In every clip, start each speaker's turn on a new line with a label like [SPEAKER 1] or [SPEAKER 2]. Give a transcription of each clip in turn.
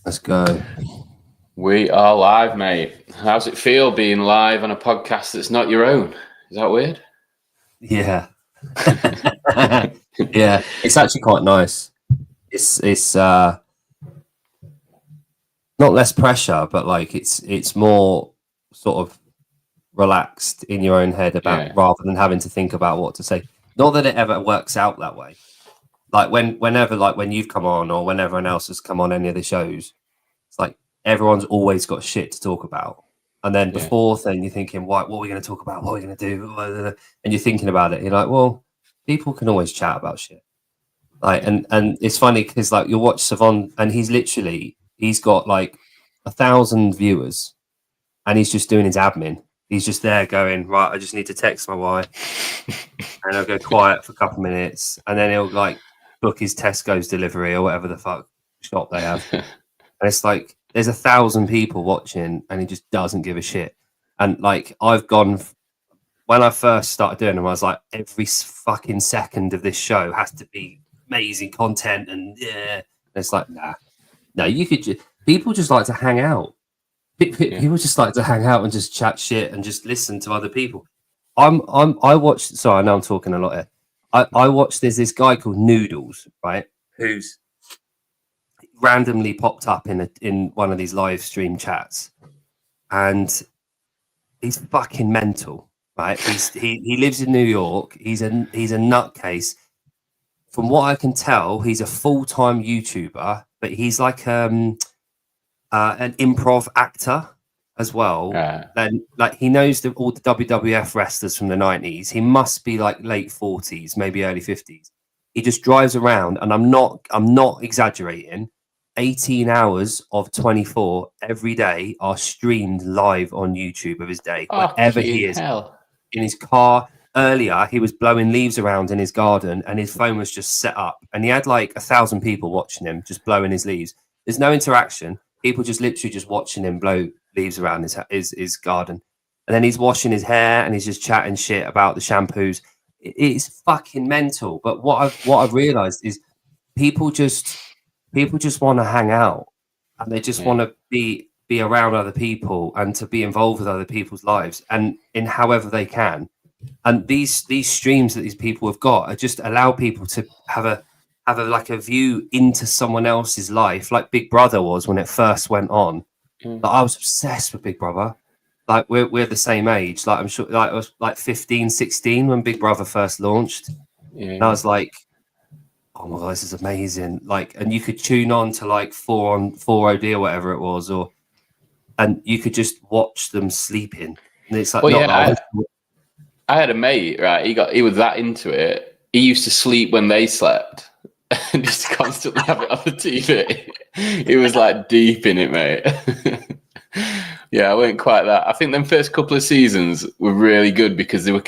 [SPEAKER 1] Let's go.
[SPEAKER 2] We are live, mate. How's it feel being live on a podcast that's not your own? Is that weird?
[SPEAKER 1] Yeah. Yeah, it's actually quite nice. It's not less pressure, but like it's more sort of relaxed in your own head about rather than having to think about what to say. Not that it ever works out that way. Like whenever when you've come on or when everyone else has come on any of the shows, it's like everyone's always got shit to talk about. And then before then you're thinking, what are we going to talk about? What are we going to do? And you're thinking about it. You're like, well, people can always chat about shit. Like, and it's funny because like you'll watch Sevan and he's got like 1,000 viewers and he's just doing his admin. He's just there going, right, I just need to text my wife and I'll go quiet for a couple of minutes. And then he'll like book his Tesco's delivery or whatever the fuck shop they have. And it's like, there's 1,000 people watching and he just doesn't give a shit. And like, I've gone, when I first started doing them, I was like, every fucking second of this show has to be amazing content. And and it's like, no, you could people just like to hang out. People just like to hang out and just chat shit and just listen to other people. I watched, sorry, I know I'm talking a lot here. I watched, there's this guy called Noodles, right? Who's randomly popped up in one of these live stream chats, and he's fucking mental, right? He lives in New York. He's a nutcase. From what I can tell, he's a full-time YouTuber, but he's like an improv actor as well. Then like he knows all the WWF wrestlers from the 90s. He must be like late 40s, maybe early 50s. He just drives around, and I'm not exaggerating. 18 hours of 24 every day are streamed live on YouTube of his day. Wherever he is, in his car. Earlier, he was blowing leaves around in his garden, and his phone was just set up, and he had like 1,000 people watching him just blowing his leaves. There's no interaction. People just literally just watching him blow leaves around his garden, and then he's washing his hair and he's just chatting shit about the shampoos. It's fucking mental. But what I've realized is people just want to hang out, and they just want to be around other people and to be involved with other people's lives and in however they can. And these streams that these people have got are just allow people to have a view into someone else's life, like Big Brother was when it first went on. Like, I was obsessed with Big Brother. Like we're the same age. Like I'm sure, like I was like 15, 16 when Big Brother first launched. And I was like, oh my god, this is amazing. Like, and you could tune on to like 4 OD or whatever it was, and you could just watch them sleeping. And it's like,
[SPEAKER 2] I had a mate, right? He was that into it. He used to sleep when they slept and just constantly have it on the TV. He was like deep in it, mate. Yeah, I wasn't quite that. I think them first couple of seasons were really good because they were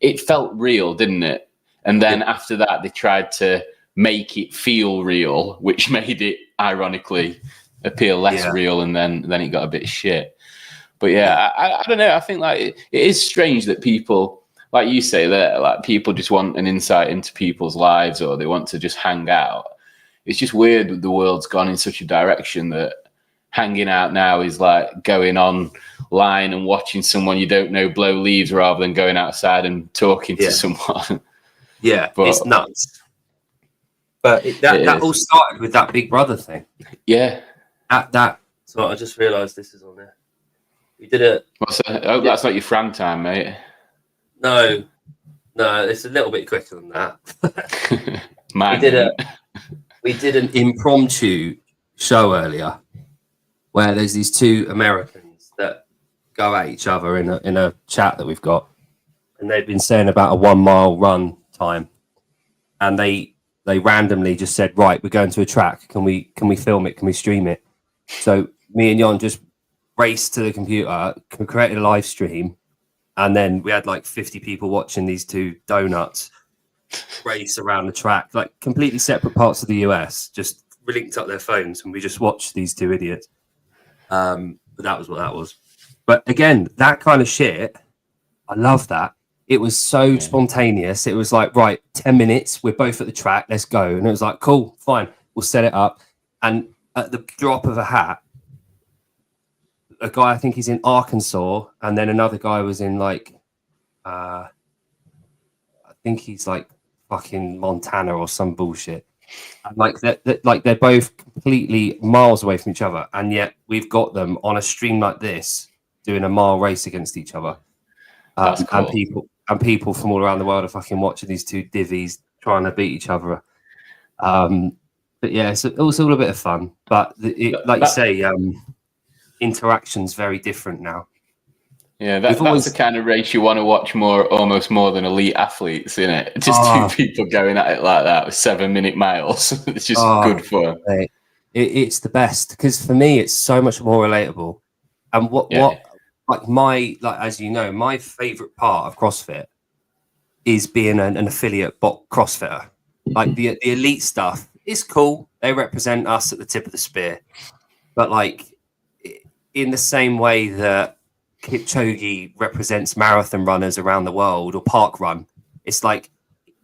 [SPEAKER 2] it felt real, didn't it? And then after that, they tried to make it feel real, which made it ironically appear less real, and then it got a bit shit. But I don't know. I think like it is strange that people, like you say, that like people just want an insight into people's lives, or they want to just hang out. It's just weird that the world's gone in such a direction that hanging out now is like going online and watching someone you don't know blow leaves rather than going outside and talking to someone.
[SPEAKER 1] Yeah, but it's nuts. But that all started with that Big Brother thing.
[SPEAKER 2] Yeah.
[SPEAKER 1] So I just realised this is on there. We did it.
[SPEAKER 2] I hope that's not your Fran time, mate.
[SPEAKER 1] No, it's a little bit quicker than that. We did an impromptu show earlier where there's these two Americans that go at each other in a chat that we've got, and they've been saying about a 1 mile run time, and they randomly just said, right, we're going to a track. Can we film it? Can we stream it? So me and Jon just raced to the computer, created a live stream, and then we had like 50 people watching these two donuts race around the track, like completely separate parts of the US, just linked up their phones, and we just watched these two idiots. But that was what that was. But again, that kind of shit, I love that. It was so spontaneous. It was like, right, 10 minutes, we're both at the track, let's go. And it was like, cool, fine, we'll set it up. And at the drop of a hat, a guy, I think he's in Arkansas, and then another guy was in like, I think he's like fucking Montana or some bullshit. And like they're both completely miles away from each other, and yet we've got them on a stream like this doing a mile race against each other.
[SPEAKER 2] That's cool.
[SPEAKER 1] And people from all around the world are fucking watching these two divvies trying to beat each other. But yeah, so it was all a bit of fun. But like you say, interaction's very different now.
[SPEAKER 2] Yeah, that's the kind of race you want to watch almost more than elite athletes, isn't it? Just two people going at it like that with 7-minute miles. It's just good fun.
[SPEAKER 1] It's the best, because for me, it's so much more relatable. And as you know, my favorite part of CrossFit is being an affiliate CrossFitter. Like the elite stuff is cool. They represent us at the tip of the spear. But like in the same way that Kipchoge represents marathon runners around the world, or park run, it's like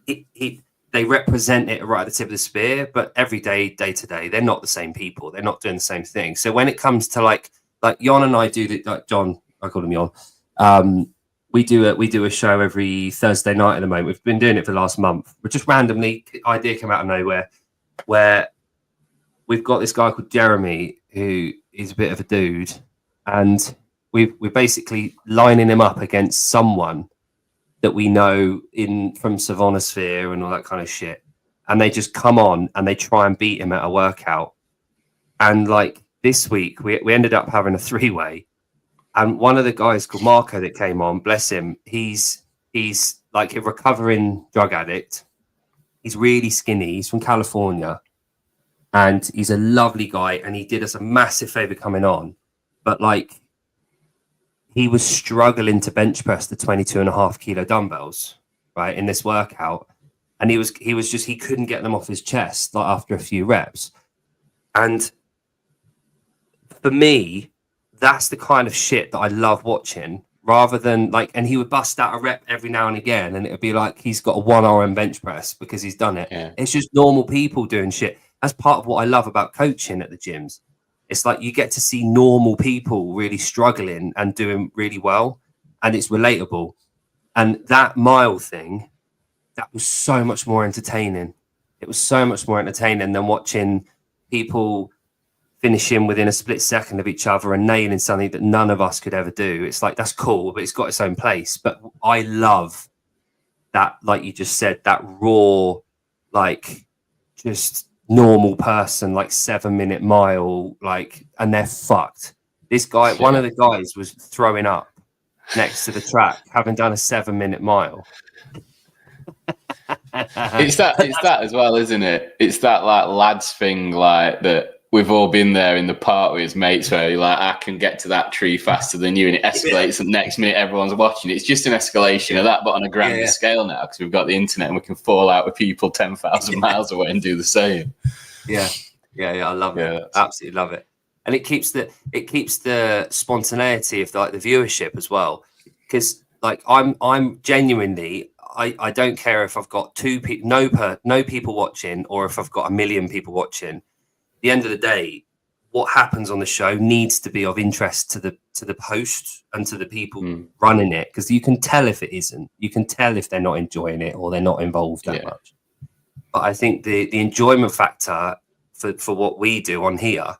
[SPEAKER 1] they represent it right at the tip of the spear, but every day to day, they're not the same people. They're not doing the same thing. So when it comes to like Jon and I do like John, I call him Jon. We do a show every Thursday night at the moment. We've been doing it for the last month. But just randomly, idea came out of nowhere, where we've got this guy called Jeremy, who is a bit of a dude, and we're basically lining him up against someone that we know from Savonosphere and all that kind of shit. And they just come on and they try and beat him at a workout. And like this week, we ended up having a 3-way. And one of the guys called Marco that came on, bless him, he's like a recovering drug addict. He's really skinny. He's from California. And he's a lovely guy. And he did us a massive favor coming on. But like, he was struggling to bench press the 22.5 kilo dumbbells, right, in this workout. And he couldn't get them off his chest like after a few reps. And for me, that's the kind of shit that I love watching, rather than like, and he would bust out a rep every now and again, and it would be like he's got a 1 RM bench press because he's done it. Yeah. It's just normal people doing shit. That's part of what I love about coaching at the gyms. It's like you get to see normal people really struggling and doing really well, and it's relatable. And that mile thing, that was so much more entertaining. It was so much more entertaining than watching people finishing within a split second of each other and nailing something that none of us could ever do. It's like, that's cool, but it's got its own place. But I love that, like you just said, that raw, like just normal person, like 7-minute mile, like, and they're fucked. This guy, one of the guys was throwing up next to the track, having done a 7-minute mile.
[SPEAKER 2] It's that as well, isn't it? It's that like lads thing, like that we've all been there in the park with his mates, where you're like, I can get to that tree faster than you, and it escalates, and the next minute everyone's watching. It's just an escalation of that, but on a grander scale now, because we've got the internet and we can fall out with people 10,000 miles away and do the same. Yeah,
[SPEAKER 1] I love it. Absolutely love it. And it keeps the spontaneity of like the viewership as well, because like I'm genuinely, I don't care if I've got no people watching, or if I've got 1 million people watching. At the end of the day, what happens on the show needs to be of interest to the host and to the people running it, because you can tell if it isn't. You can tell if they're not enjoying it or they're not involved that much. But I think the enjoyment factor for what we do on here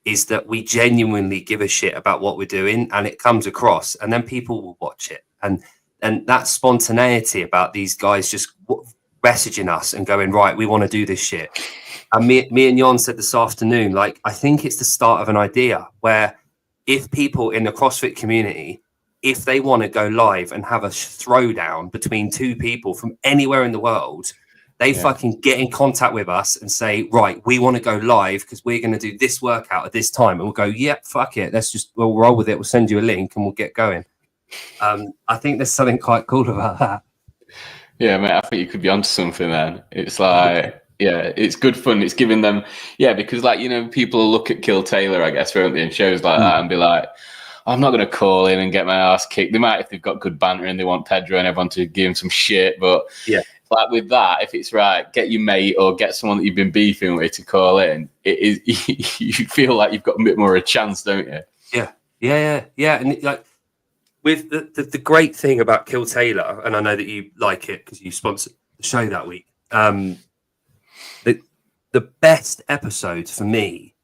[SPEAKER 1] is that we genuinely give a shit about what we're doing, and it comes across, and then people will watch it. And that spontaneity about these guys just messaging us and going, right, we want to do this shit. And me and Jon said this afternoon, like, I think it's the start of an idea where if people in the CrossFit community, if they want to go live and have a throwdown between two people from anywhere in the world, they fucking get in contact with us and say, right, we want to go live because we're going to do this workout at this time. And we'll go, yep, fuck it. We'll roll with it. We'll send you a link and we'll get going. I think there's something quite cool about that.
[SPEAKER 2] Yeah, mate, I think you could be onto something then. It's like, it's good fun. It's giving them, because like, people look at Kill Taylor, I guess, won't they, in shows like that and be like, I'm not going to call in and get my ass kicked. They might if they've got good banter and they want Pedro and everyone to give him some shit. But like with that, if it's right, get your mate or get someone that you've been beefing with to call in. It is you feel like you've got a bit more of a chance, don't you?
[SPEAKER 1] Yeah. And like with the great thing about Kill Taylor, and I know that you like it because you sponsored the show that week. The best episodes for me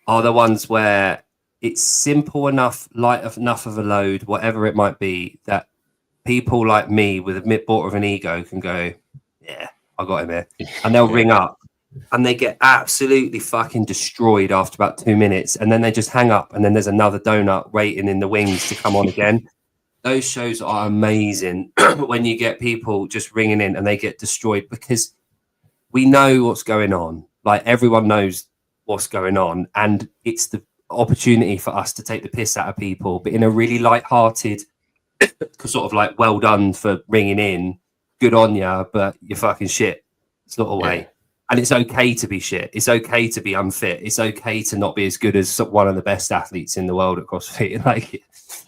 [SPEAKER 1] are the ones where it's simple enough, light enough of a load, whatever it might be, that people like me with a bit of an ego can go, yeah, I got him here. And they'll ring up and they get absolutely fucking destroyed after about 2 minutes. And then they just hang up and then there's another donut waiting in the wings to come on again. Those shows are amazing when you get people just ringing in and they get destroyed because we know what's going on. Like everyone knows what's going on. And it's the opportunity for us to take the piss out of people, but in a really light-hearted sort of like, well done for ringing in, good on ya, but you're fucking shit sort of way. And it's okay to be shit. It's okay to be unfit. It's okay to not be as good as one of the best athletes in the world at CrossFit. Like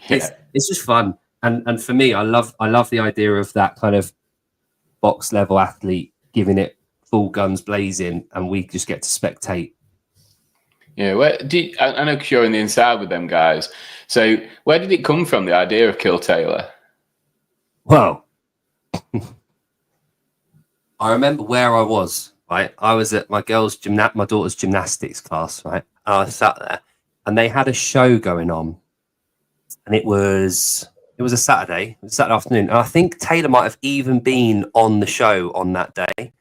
[SPEAKER 1] it's just fun. And for me, I love the idea of that kind of box level athlete giving it full guns blazing, and we just get to spectate.
[SPEAKER 2] Yeah, I know because you're in the inside with them guys. So where did it come from, the idea of Kill Taylor?
[SPEAKER 1] Well, I remember where I was, right? I was at my daughter's gymnastics class, right? And I sat there and they had a show going on. And it was a Saturday afternoon. And I think Taylor might have even been on the show on that day.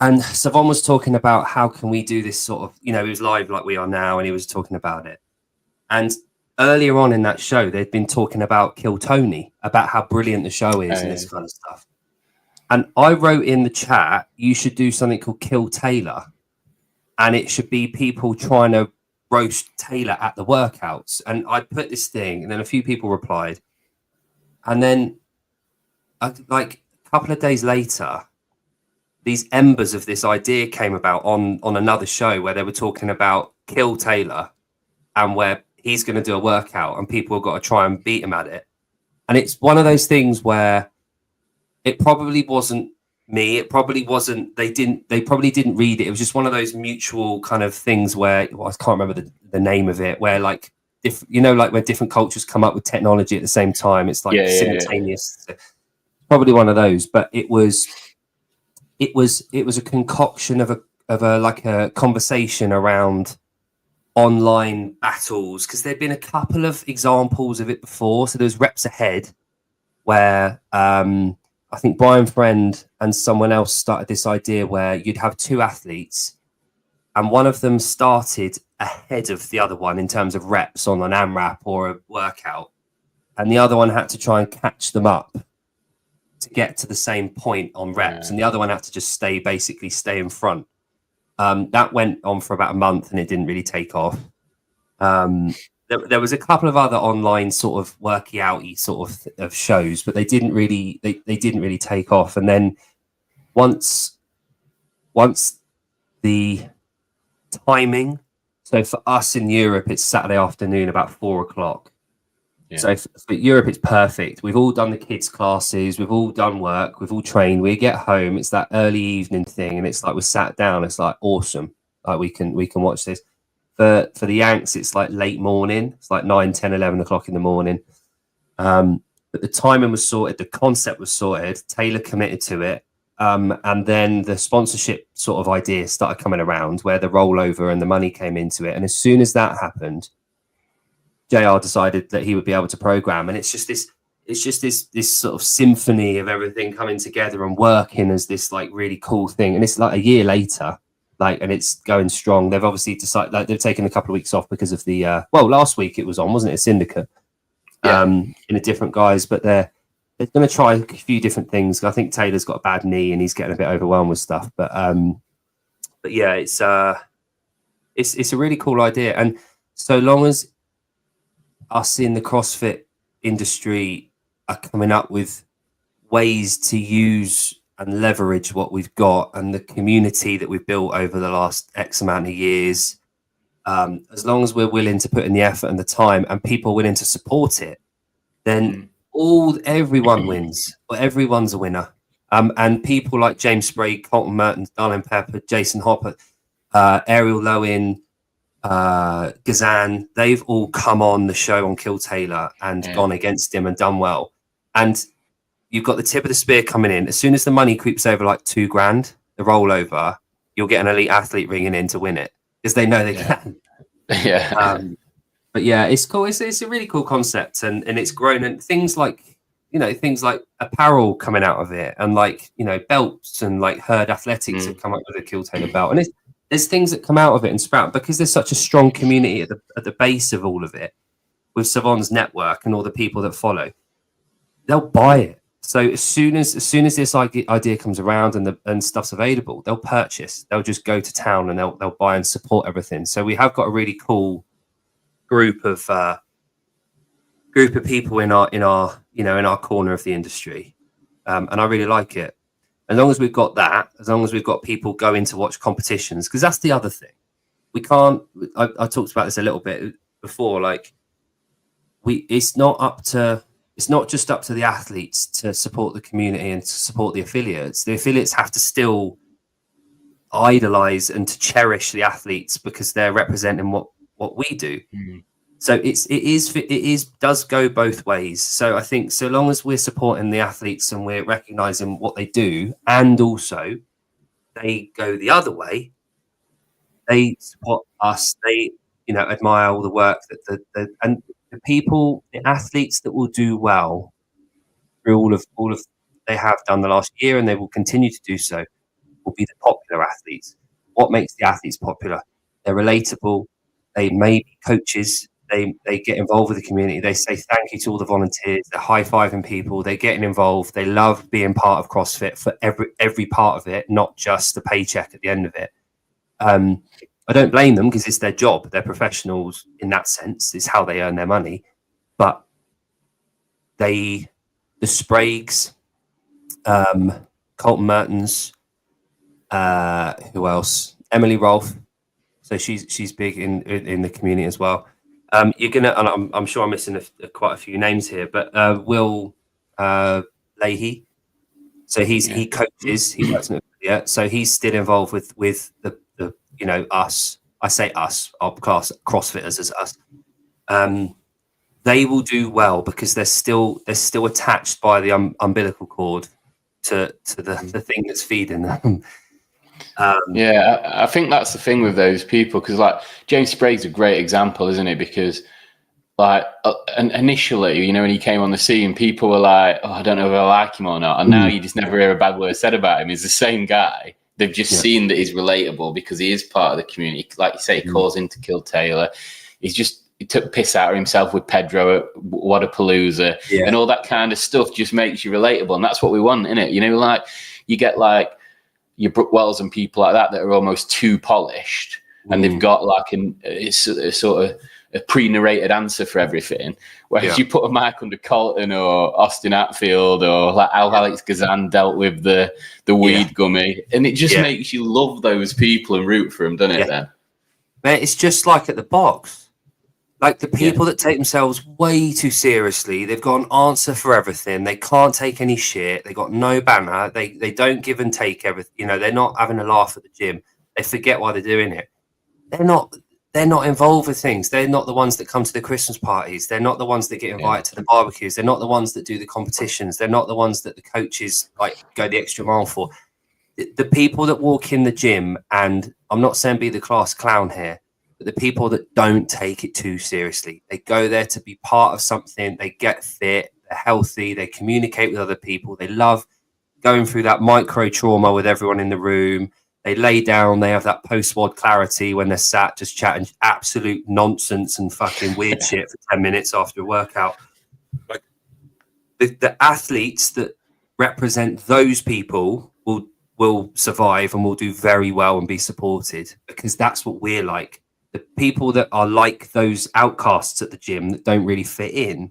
[SPEAKER 1] And Sevan was talking about how can we do this sort of, he was live like we are now, and he was talking about it. And earlier on in that show, they'd been talking about Kill Tony, about how brilliant the show is and this kind of stuff. And I wrote in the chat, you should do something called Kill Taylor. And it should be people trying to roast Taylor at the workouts. And I put this thing, and then a few people replied. And then like a couple of days later, these embers of this idea came about on another show where they were talking about Kill Taylor and where he's going to do a workout and people have got to try and beat him at it. And it's one of those things where it probably wasn't me. It probably wasn't, they probably didn't read it. It was just one of those mutual kind of things where, I can't remember the name of it, where like, like where different cultures come up with technology at the same time. It's like simultaneous. Yeah. Probably one of those, but it was a concoction of a conversation around online battles, because there'd been a couple of examples of it before. So there was Reps Ahead, where I think Brian Friend and someone else started this idea where you'd have two athletes and one of them started ahead of the other one in terms of reps on an AMRAP or a workout, and the other one had to try and catch them up to get to the same point on reps, and the other one had to just stay in front. That went on for about a month and it didn't really take off. There was a couple of other online sort of worky outy sort of shows, but they didn't really take off. And then once the timing, so for us in Europe it's Saturday afternoon about 4:00. So for Europe, it's perfect. We've all done the kids' classes. We've all done work. We've all trained. We get home. It's that early evening thing, and it's like we're sat down. It's like awesome. Like we can watch this. For the Yanks, it's like late morning. It's like 9, 10, 11 o'clock in the morning. But the timing was sorted. The concept was sorted. Taylor committed to it. And then the sponsorship sort of idea started coming around, where the rollover and the money came into it. And as soon as that happened, JR decided that he would be able to program, and it's just this sort of symphony of everything coming together and working as this like really cool thing. And it's like a year later, and it's going strong. They've obviously decided, they've taken a couple of weeks off because of the last week it was on, wasn't it, a syndicate in a different guise, but they're going to try a few different things. I think Taylor's got a bad knee and he's getting a bit overwhelmed with stuff, but yeah, it's a really cool idea. And so long as us in the CrossFit industry are coming up with ways to use and leverage what we've got and the community that we've built over the last X amount of years, as long as we're willing to put in the effort and the time and people are willing to support it, then everyone wins, or everyone's a winner. And people like James Sprague, Colton Mertens, Darlene Pepper, Jason Hopper, Ariel Lowen, Gazan, they've all come on the show on Kill Taylor and gone against him and done well. And you've got the tip of the spear coming in. As soon as the money creeps over like $2,000, the rollover, you'll get an elite athlete ringing in to win it because they know they can.
[SPEAKER 2] Yeah.
[SPEAKER 1] But yeah, it's cool. It's a really cool concept, and it's grown. And things like apparel coming out of it, and like belts and like Herd Athletics have come up with a Kill Taylor belt, and there's things that come out of it and sprout because there's such a strong community at the base of all of it, with Sevan's network and all the people that follow. They'll buy it. So as soon as this idea comes around and stuff's available, they'll purchase. They'll just go to town and they'll buy and support everything. So we have got a really cool group of people in our corner of the industry, and I really like it. As long as we've got that, as long as we've got people going to watch competitions, because that's the other thing. We can't. I talked about this a little bit before. Like, it's not just up to the athletes to support the community and to support the affiliates. The affiliates have to still idolize and to cherish the athletes because they're representing what we do. So it does go both ways. So I think so long as we're supporting the athletes and we're recognizing what they do, and also they go the other way, they support us, they admire all the work that the people, the athletes that will do well through all of they have done the last year, and they will continue to do so, will be the popular athletes. What makes the athletes popular? They're relatable. They may be coaches. They get involved with the community. They say thank you to all the volunteers. They're high-fiving people. They're getting involved. They love being part of CrossFit for every part of it, not just the paycheck at the end of it. I don't blame them because it's their job. They're professionals in that sense. It's how they earn their money. But the Spragues, Colton Mertens, who else? Emily Rolfe. So she's big in the community as well. You're gonna, and I'm sure I'm missing quite a few names here, but Will Leahy. So he coaches. He works in affiliate, so he's still involved with the us. I say us. I'll class CrossFitters as us. They will do well because they're still attached by the umbilical cord to the thing that's feeding them.
[SPEAKER 2] I think that's the thing with those people, because like James Sprague's a great example, isn't it? Because like initially, when he came on the scene, people were like, "Oh, I don't know if I like him or not," and now you just never hear a bad word said about him. He's the same guy. They've just seen that he's relatable because he is part of the community. Like you say, he calls into Kill Taylor. He took piss out of himself with Pedro at Wadapalooza, and all that kind of stuff just makes you relatable, and that's what we want, innit? Like you get like your Brooke Wells and people like that are almost too polished, and they've got like a sort of a pre-narrated answer for everything. Whereas you put a mic under Colton or Austin Atfield or like how Alex Gazan dealt with the weed gummy, and it just makes you love those people and root for them, doesn't it? Then,
[SPEAKER 1] mate, it's just like at the box. Like the people that take themselves way too seriously, they've got an answer for everything. They can't take any shit. They got no banner. They don't give and take everything. They're not having a laugh at the gym. They forget why they're doing it. They're not involved with things. They're not the ones that come to the Christmas parties. They're not the ones that get invited to the barbecues. They're not the ones that do the competitions. They're not the ones that the coaches like go the extra mile for. The people that walk in the gym, and I'm not saying be the class clown here, but the people that don't take it too seriously. They go there to be part of something. They get fit. They're healthy. They communicate with other people. They love going through that micro trauma with everyone in the room. They lay down. They have that post-WOD clarity when they're sat just chatting absolute nonsense and fucking weird shit for 10 minutes after a workout. Like the athletes that represent those people will survive and will do very well and be supported, because that's what we're like. The people that are like those outcasts at the gym that don't really fit in,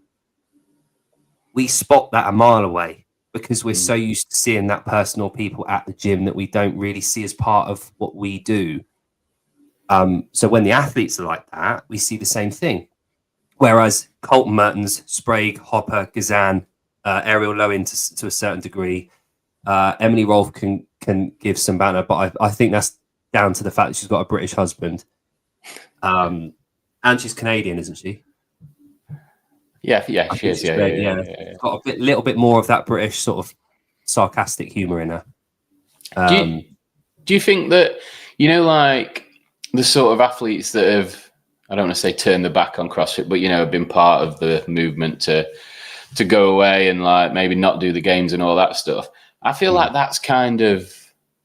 [SPEAKER 1] we spot that a mile away because we're so used to seeing that person or people at the gym that we don't really see as part of what we do. So when the athletes are like that, we see the same thing. Whereas Colton Mertens, Sprague, Hopper, Gazan, Ariel Lowen to a certain degree, Emily Rolfe can give some banter, but I think that's down to the fact that she's got a British husband. And she's Canadian, isn't she?
[SPEAKER 2] Yeah, she is. Yeah.
[SPEAKER 1] Got a little bit more of that British sort of sarcastic humour in her.
[SPEAKER 2] Do you think that, like the sort of athletes that have, I don't want to say turned their back on CrossFit, but have been part of the movement to go away and like maybe not do the games and all that stuff? I feel like that's kind of,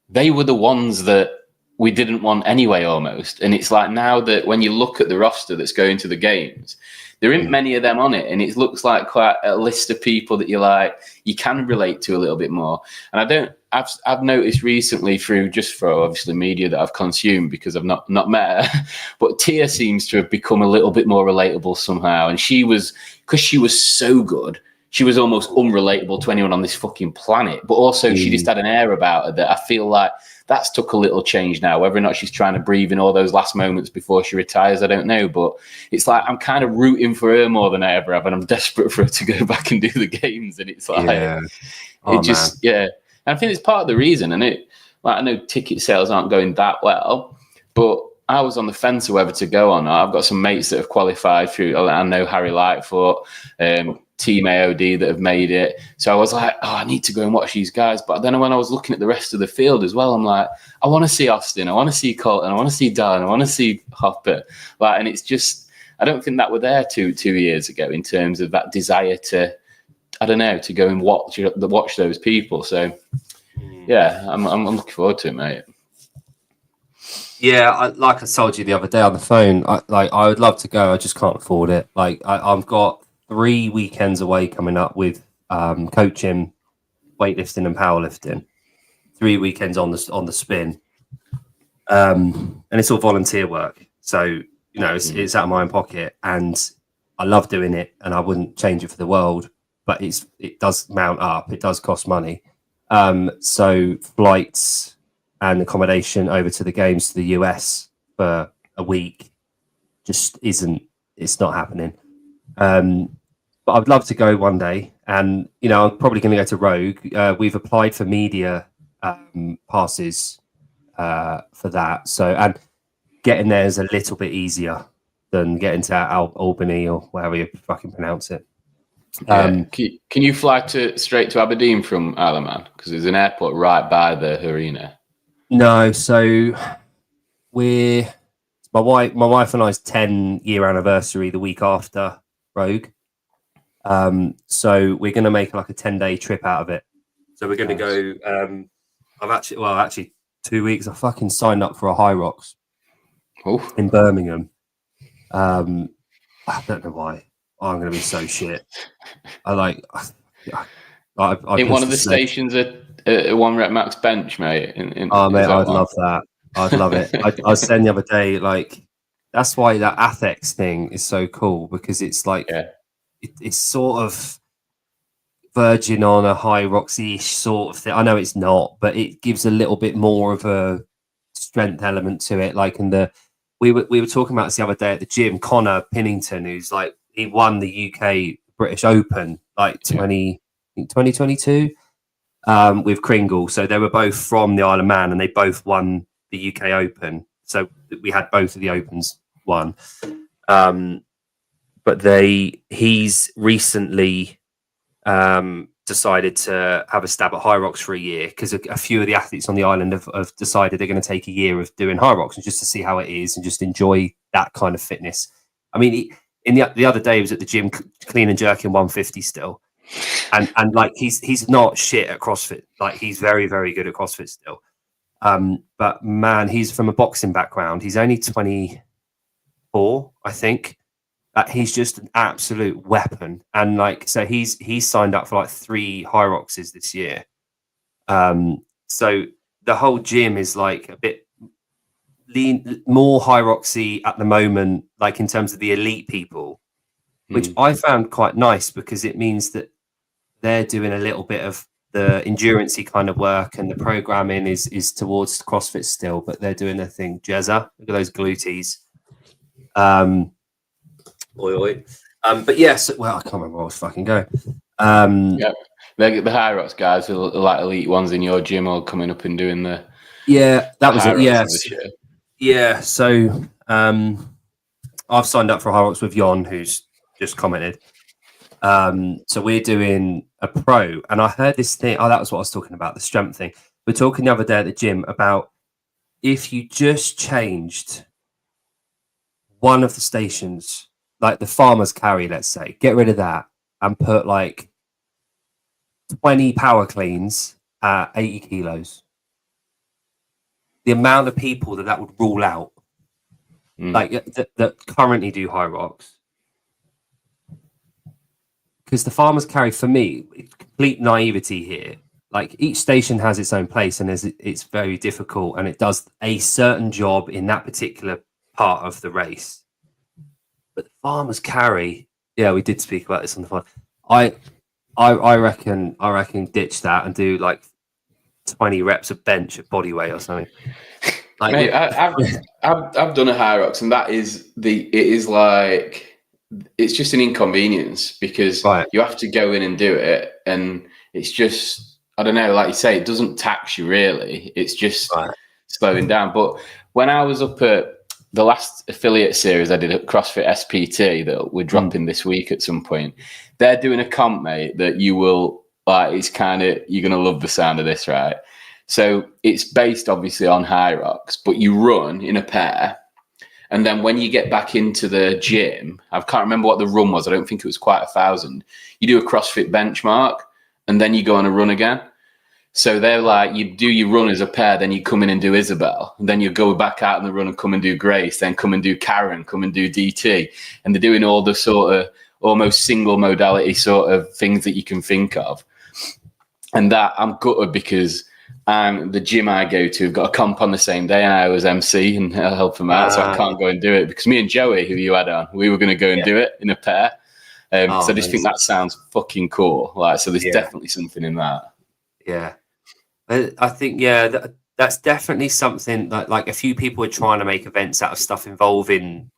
[SPEAKER 2] they were the ones that we didn't want anyway, almost. And it's like now that when you look at the roster that's going to the games, there isn't many of them on it, and it looks like quite a list of people that you can relate to a little bit more. And I've noticed recently through obviously media that I've consumed, because I've not met her, but Tia seems to have become a little bit more relatable somehow. And because she was so good, she was almost unrelatable to anyone on this fucking planet. But also she just had an air about her that I feel like that's took a little change now. Whether or not she's trying to breathe in all those last moments before she retires, I don't know. But it's like I'm kind of rooting for her more than I ever have, and I'm desperate for her to go back and do the games. And it's like, And I think it's part of the reason. And I know ticket sales aren't going that well, but I was on the fence of whether to go on. I've got some mates that have qualified through. I know Harry Lightfoot, Team AOD that have made it. So I was like, I need to go and watch these guys. But then when I was looking at the rest of the field as well, I'm like, I want to see Austin, I want to see Colton, I want to see Darren, I want to see Hopper. And it's just, I don't think that were there two years ago in terms of that desire to, I don't know, to go and watch those people. So yeah, I'm looking forward to it, mate.
[SPEAKER 1] Yeah, like I told you the other day on the phone, I would love to go. I just can't afford it. Like I've got 3 weekends away coming up with coaching, weightlifting, and powerlifting. 3 weekends on the spin, and it's all volunteer work. So it's out of my own pocket, and I love doing it, and I wouldn't change it for the world. But it does mount up. It does cost money. So flights and accommodation over to the games to the US for a week it's not happening. But I'd love to go one day, and I'm probably going to go to Rogue. We've applied for media passes for that, so and getting there is a little bit easier than getting to Albany or wherever you fucking pronounce it.
[SPEAKER 2] Can you fly straight to Aberdeen from Isle of Man? Because there's an airport right by the arena.
[SPEAKER 1] No, so my wife and I's 10-year anniversary the week after Rogue. So we're going to make like a 10-day trip out of it. So we're going to go. I've actually 2 weeks. I fucking signed up for a High Rocks in Birmingham. I don't know why. I'm going to be so shit. In
[SPEAKER 2] one of the stations at one rep max bench, mate.
[SPEAKER 1] Mate, I'd love that. I'd love it. I was saying the other day, like, that's why that Athex thing is so cool, because it's like it's sort of verging on a High Rocks-ish sort of thing. I know it's not, but it gives a little bit more of a strength element to it. Like we were talking about this the other day at the gym. Connor Pinnington, who's like, he won the UK British Open like 2022 with Kringle. So they were both from the Isle of Man, and they both won the UK Open. So we had both of the Opens won. But he's recently decided to have a stab at High Rocks for a year, because a few of the athletes on the island have decided they're going to take a year of doing High Rocks and just to see how it is and just enjoy that kind of fitness. I mean, the other day he was at the gym clean and jerking 150 still, and like he's not shit at CrossFit. Like, he's very, very good at CrossFit still. But man, he's from a boxing background. He's only 24, I think. He's just an absolute weapon, and like, so he's signed up for like 3 High Rockses this year. So the whole gym is like a bit more High Roxy at the moment, like in terms of the elite people, which I found quite nice, because it means that they're doing a little bit of the endurance-y kind of work, and the programming is towards CrossFit still, but they're doing their thing. Jezza, look at those glutees. But yes, well, I can't remember where I was fucking going.
[SPEAKER 2] The High Rocks guys are like elite ones in your gym, all coming up and doing the
[SPEAKER 1] that was it.
[SPEAKER 2] Yes.
[SPEAKER 1] Yeah. So I've signed up for High Rocks with Jon, who's just commented. So we're doing a pro, and I heard this thing. Oh, that was what I was talking about, the strength thing. We're talking the other day at the gym about if you just changed one of the stations, like the farmer's carry, let's say, get rid of that and put like 20 power cleans at 80 kilos. The amount of people that would rule out, like that currently do High Rocks. Because the farmer's carry, for me, complete naivety here. Like each station has its own place, and it's very difficult, and it does a certain job in that particular part of the race. But the farmer's carry, yeah, we did speak about this on the phone. I reckon ditch that and do like 20 reps of bench at body weight or something. Like,
[SPEAKER 2] mate, I've done a High Rocks, and it's just an inconvenience because you have to go in and do it, and it's just, I don't know, like you say, it doesn't tax you really. It's just slowing down. But when I was up at the last affiliate series I did at CrossFit SPT that we're dropping this week at some point, they're doing a comp, mate, that you will like. It's kind of, you're gonna love the sound of this, right? So it's based obviously on High Rocks, but you run in a pair. And then when you get back into the gym, I can't remember what the run was. I don't think it was quite 1,000. You do a CrossFit benchmark and then you go on a run again. So they're like, you do your run as a pair, then you come in and do Isabel. And then you go back out in the run and come and do Grace, then come and do Karen, come and do DT. And they're doing all the sort of almost single modality sort of things that you can think of. And that I'm gutted because the gym I go to have got a comp on the same day, and I was MC and I'll help them out, so I can't go and do it because me and Joey, who you had on, we were going to go and do it in a pair. So I just think that sounds fucking cool. Like, so there's definitely something in that. Yeah,
[SPEAKER 1] I think that's definitely something that like a few people are trying to make events out of stuff involving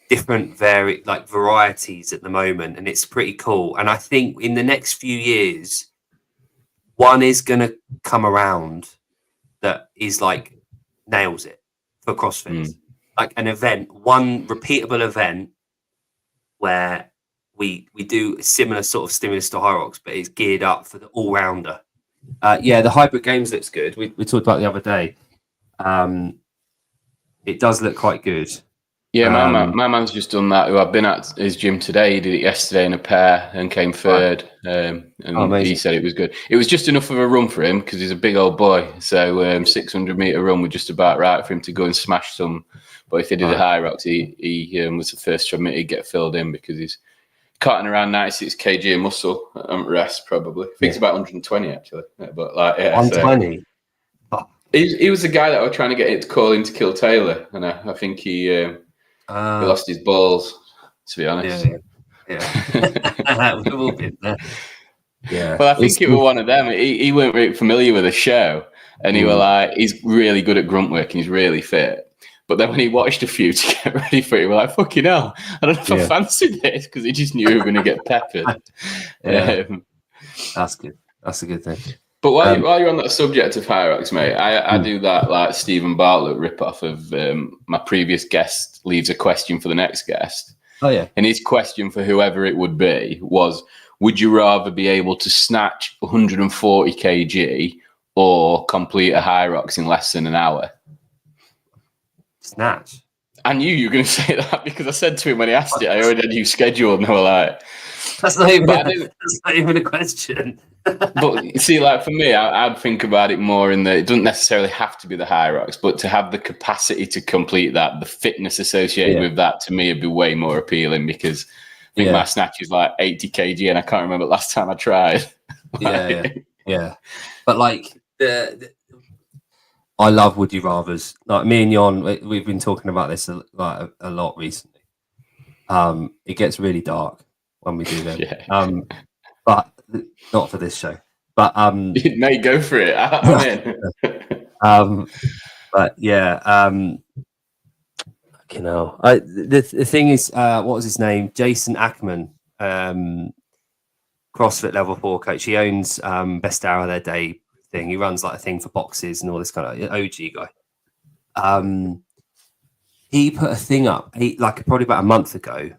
[SPEAKER 1] different varieties at the moment, and it's pretty cool. And I think in the next few years, one is going to come around that is like nails it for CrossFit. Like an event, one repeatable event where we do a similar sort of stimulus to High Rocks, but it's geared up for the all-rounder. The hybrid games looks good. We talked about it the other day. It does look quite good.
[SPEAKER 2] Yeah, my man's just done that. Who I've been at his gym today. He did it yesterday in a pair and came third. And he said it was good. It was just enough of a run for him because he's a big old boy. So 600-meter run was just about right for him to go and smash some. But if he did a High Rocks, he was the first to admit he'd get filled in because he's cutting around 96 kg of muscle at rest probably. I think it's about 120 actually. But
[SPEAKER 1] 120.
[SPEAKER 2] So, he was the guy that I was trying to get it to call in to kill Taylor, and I think he lost his balls, to be honest.
[SPEAKER 1] Yeah. We've all been there. Yeah.
[SPEAKER 2] Well, I think it was one of them. He weren't really familiar with the show, and he were like, he's really good at grunt work and he's really fit. But then when he watched a few to get ready for it, he was like, fucking hell, I don't know if I fancied this, because he just knew we were going to get peppered.
[SPEAKER 1] That's good. That's a good thing.
[SPEAKER 2] But while you're on that subject of High Rocks, mate, I do that like Stephen Bartlett rip-off of my previous guest leaves a question for the next guest.
[SPEAKER 1] Oh, yeah.
[SPEAKER 2] And his question for whoever it would be was, would you rather be able to snatch 140 kg or complete a High Rocks in less than an hour?
[SPEAKER 1] Snatch?
[SPEAKER 2] I knew you were going to say that because I said to him when he asked it, I already had you scheduled, and I was like...
[SPEAKER 1] That's not even a question.
[SPEAKER 2] But see, like for me, I'd think about it more in that it doesn't necessarily have to be the High Rocks, but to have the capacity to complete that, the fitness associated with that, to me, would be way more appealing because I think my snatch is like 80 kg, and I can't remember the last time I tried.
[SPEAKER 1] Yeah. But like I love would you rathers. Like me and Jon, we've been talking about this a lot recently. It gets really dark when we do them. But not for this show. But
[SPEAKER 2] no, go for it.
[SPEAKER 1] I'm in. But yeah, you know, the thing is, what was his name? Jason Ackman. CrossFit level 4 coach. He owns Best Hour of Their Day thing. He runs like a thing for boxes and all this kind of OG guy. He put a thing up, like probably about a month ago,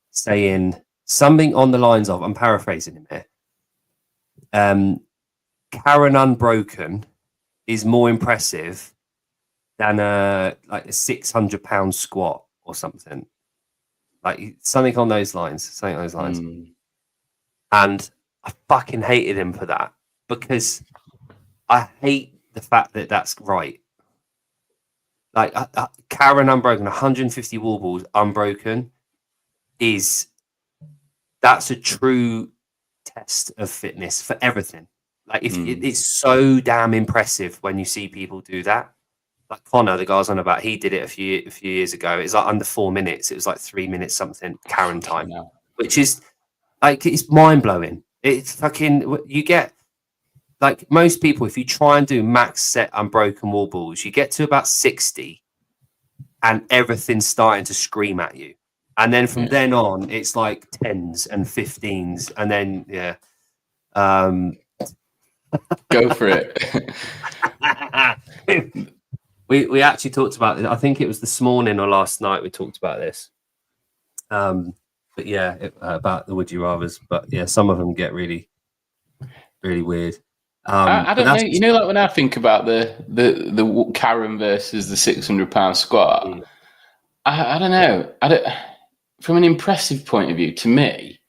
[SPEAKER 1] saying something on the lines of, I'm paraphrasing him here. Karen Unbroken is more impressive than a 600-pound squat or something, like something on those lines. And I fucking hated him for that, because I hate the fact that that's right. Like Karen Unbroken, 150 wall balls unbroken, that's a true test of fitness for everything. Like it's so damn impressive when you see people do that. Like Connor, the guy I was on about, he did it a few years ago. It's like under 4 minutes. It was like 3 minutes something Karen time, which is like, it's mind blowing. It's fucking, you get, like, most people, if you try and do max set unbroken wall balls, you get to about 60 and everything's starting to scream at you. And then from then on, it's like 10s and 15s. And then,
[SPEAKER 2] go for it.
[SPEAKER 1] We actually talked about it. I think it was this morning or last night we talked about this. But yeah, about the would you rathers. But yeah, some of them get really, really weird.
[SPEAKER 2] I don't know. You know, like when I think about the Karen versus the 600-pound squat, I don't know. From an impressive point of view, to me,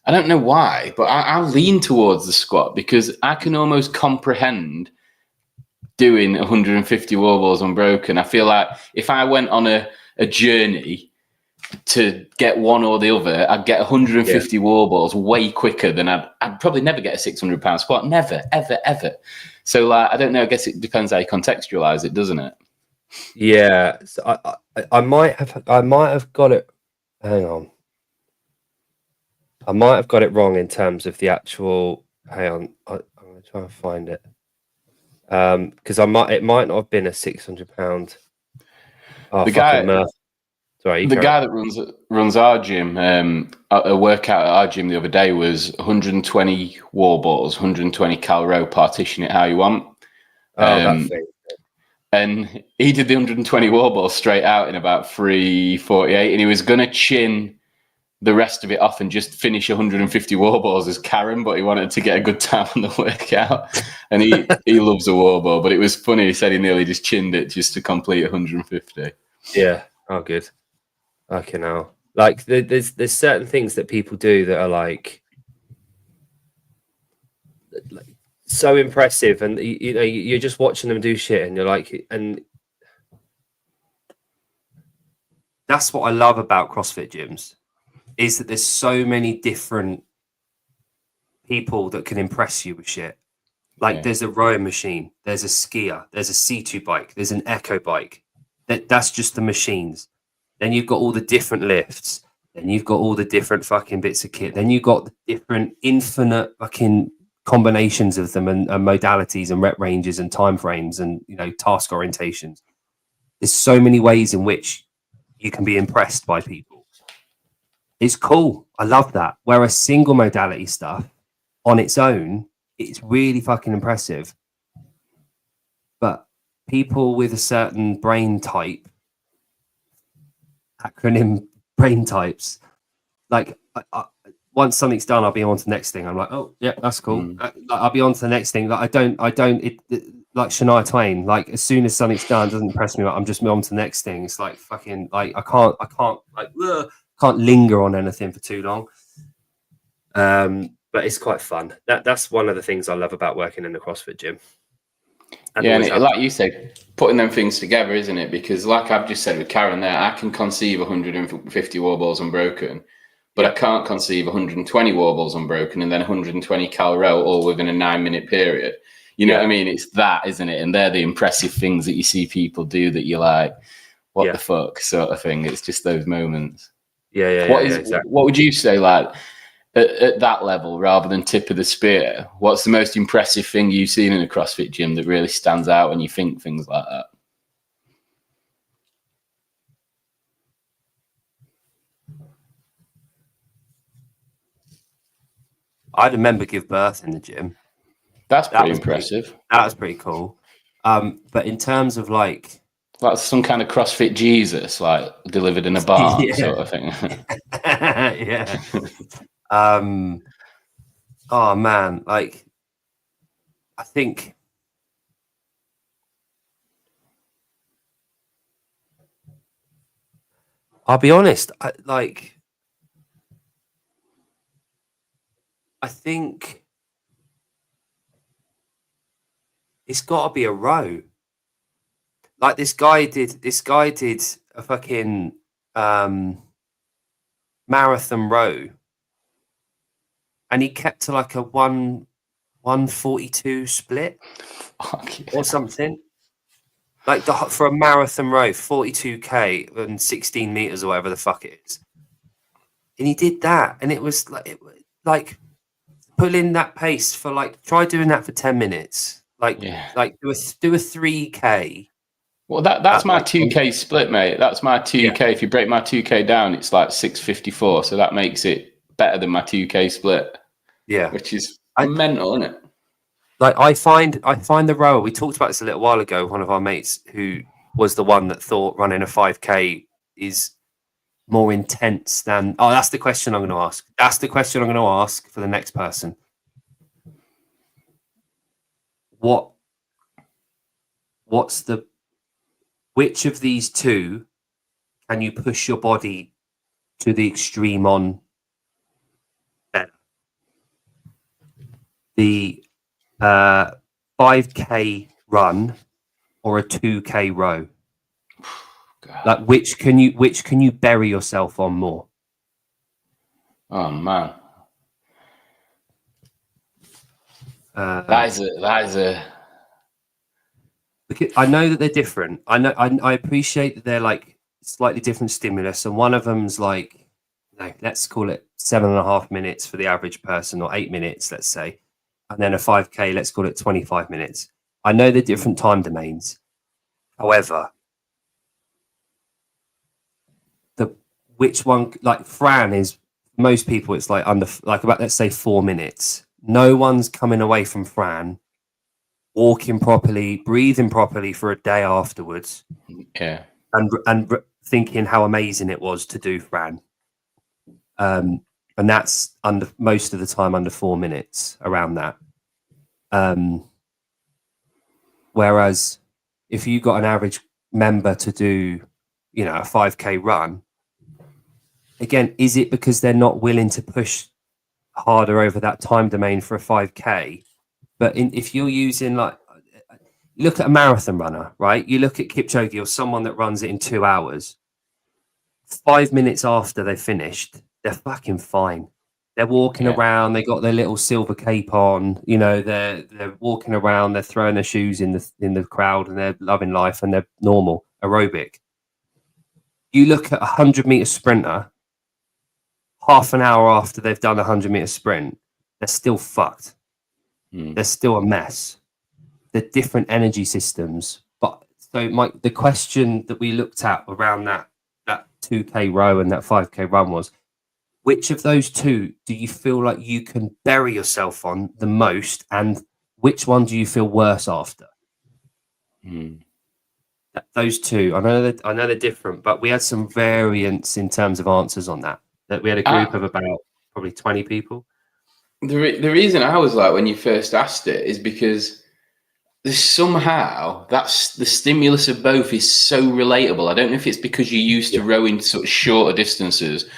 [SPEAKER 2] I don't know why, but I lean towards the squat, because I can almost comprehend doing 150 wall balls unbroken. I feel like if I went on a journey to get one or the other, I'd get 150 wall balls way quicker than I'd probably never get a 600-pound squat. Never, ever, ever. So like, I don't know. I guess it depends how you contextualize it, doesn't it?
[SPEAKER 1] Yeah, so I might have got it. Hang on, I might have got it wrong in terms of the actual. Hang on, I'm gonna try and find it. Because it might not have been a 600-pound. Oh,
[SPEAKER 2] the guy that runs our gym, a workout at our gym the other day was 120 wall balls, 120 cal row, partition it how you want.
[SPEAKER 1] That thing.
[SPEAKER 2] And he did the 120 wall balls straight out in about 3:48, and he was gonna chin the rest of it off and just finish 150 wall balls as Karen, but he wanted to get a good time on the workout. And he loves a wall ball, but it was funny. He said he nearly just chinned it just to complete 150.
[SPEAKER 1] Yeah. Oh, good. Okay, now, like there's certain things that people do that are like so impressive, and you know, you're just watching them do shit, and you're like, and that's what I love about CrossFit gyms, is that there's so many different people that can impress you with shit. Like there's a rowing machine, there's a skier, there's a C2 bike, there's an echo bike. That's just the machines. Then you've got all the different lifts. Then you've got all the different fucking bits of kit. Then you've got the different infinite fucking combinations of them, and modalities and rep ranges and time frames and, you know, task orientations. There's so many ways in which you can be impressed by people. It's cool. I love that. Whereas single modality stuff on its own, it's really fucking impressive. But people with a certain brain type, acronym brain types, like once something's done, I'll be on to the next thing. I'm like, oh yeah, that's cool. I'll be on to the next thing. Like I don't like Shania Twain. Like as soon as something's done, it doesn't impress me. Like, I'm just on to the next thing. It's like fucking like I can't like can't linger on anything for too long. But it's quite fun. That's one of the things I love about working in the CrossFit gym.
[SPEAKER 2] And like you say, putting them things together, isn't it? Because like I've just said with Karen there, I can conceive 150 wall balls unbroken, but I can't conceive 120 wall balls unbroken and then 120 cal row all within a 9-minute period. You know what I mean? It's that, isn't it? And they're the impressive things that you see people do that you're like, what the fuck sort of thing. It's just those moments.
[SPEAKER 1] Exactly.
[SPEAKER 2] What would you say, like, at that level, rather than tip of the spear, what's the most impressive thing you've seen in a CrossFit gym that really stands out when you think things like that?
[SPEAKER 1] I'd remember give birth in the gym.
[SPEAKER 2] That's pretty impressive.
[SPEAKER 1] That was pretty cool. But in terms of like
[SPEAKER 2] some kind of CrossFit Jesus, like delivered in a barn sort of thing.
[SPEAKER 1] Yeah. Oh man, like I think I'll be honest, I think it's got to be a row. Like this guy did a fucking marathon row, and he kept to like a 142 split or something. Like for a marathon row, 42k and 16 meters or whatever the fuck it is. And he did that, and it was like pulling that pace for like try doing that for 10 minutes. Like do a 3k.
[SPEAKER 2] Well, that's my 2k split, mate. That's my 2k. If you break my 2k down, it's like 654. So that makes it better than my 2k split.
[SPEAKER 1] Yeah,
[SPEAKER 2] which is mental, isn't it?
[SPEAKER 1] Like I find the rower. We talked about this a little while ago. One of our mates who was the one that thought running a 5k is more intense than. Oh, that's the question I'm going to ask. That's the question I'm going to ask for the next person. Which of these two can you push your body to the extreme on better? The 5k run or a 2k row? God. Like which can you bury yourself on more?
[SPEAKER 2] Oh man, that is a.
[SPEAKER 1] I know that they're different. I appreciate that they're like slightly different stimulus, and one of them's like, let's call it 7.5 minutes for the average person, or 8 minutes, let's say, and then a 5k, let's call it 25 minutes. I know they're different time domains. However, which one, like Fran is, most people it's like about, let's say 4 minutes. No one's coming away from Fran walking properly, breathing properly for a day afterwards.
[SPEAKER 2] Yeah.
[SPEAKER 1] And thinking how amazing it was to do Fran. And that's under most of the time under 4 minutes, around that. Whereas if you got an average member to do, a 5k run, again, is it because they're not willing to push harder over that time domain for a 5k? But if you're using you look at a marathon runner, right? You look at Kipchoge or someone that runs it in 2 hours. 5 minutes after they finished, they're fucking fine. They're walking around. They got their little silver cape on. They're walking around. They're throwing their shoes in the crowd, and they're loving life, and they're normal aerobic. You look at a 100-meter sprinter. Half an hour after they've done a 100-meter sprint, they're still fucked. They're still a mess. They're different energy systems. But so, Mike, the question that we looked at around that 2k row and that 5k run was, which of those two do you feel like you can bury yourself on the most, and which one do you feel worse after? Those two, I know they're different, but we had some variance in terms of answers on that. That we had a group of about probably 20 people.
[SPEAKER 2] The reason I was like, when you first asked it, is because there's somehow that's the stimulus of both is so relatable. I don't know if it's because you're used to rowing such shorter distances,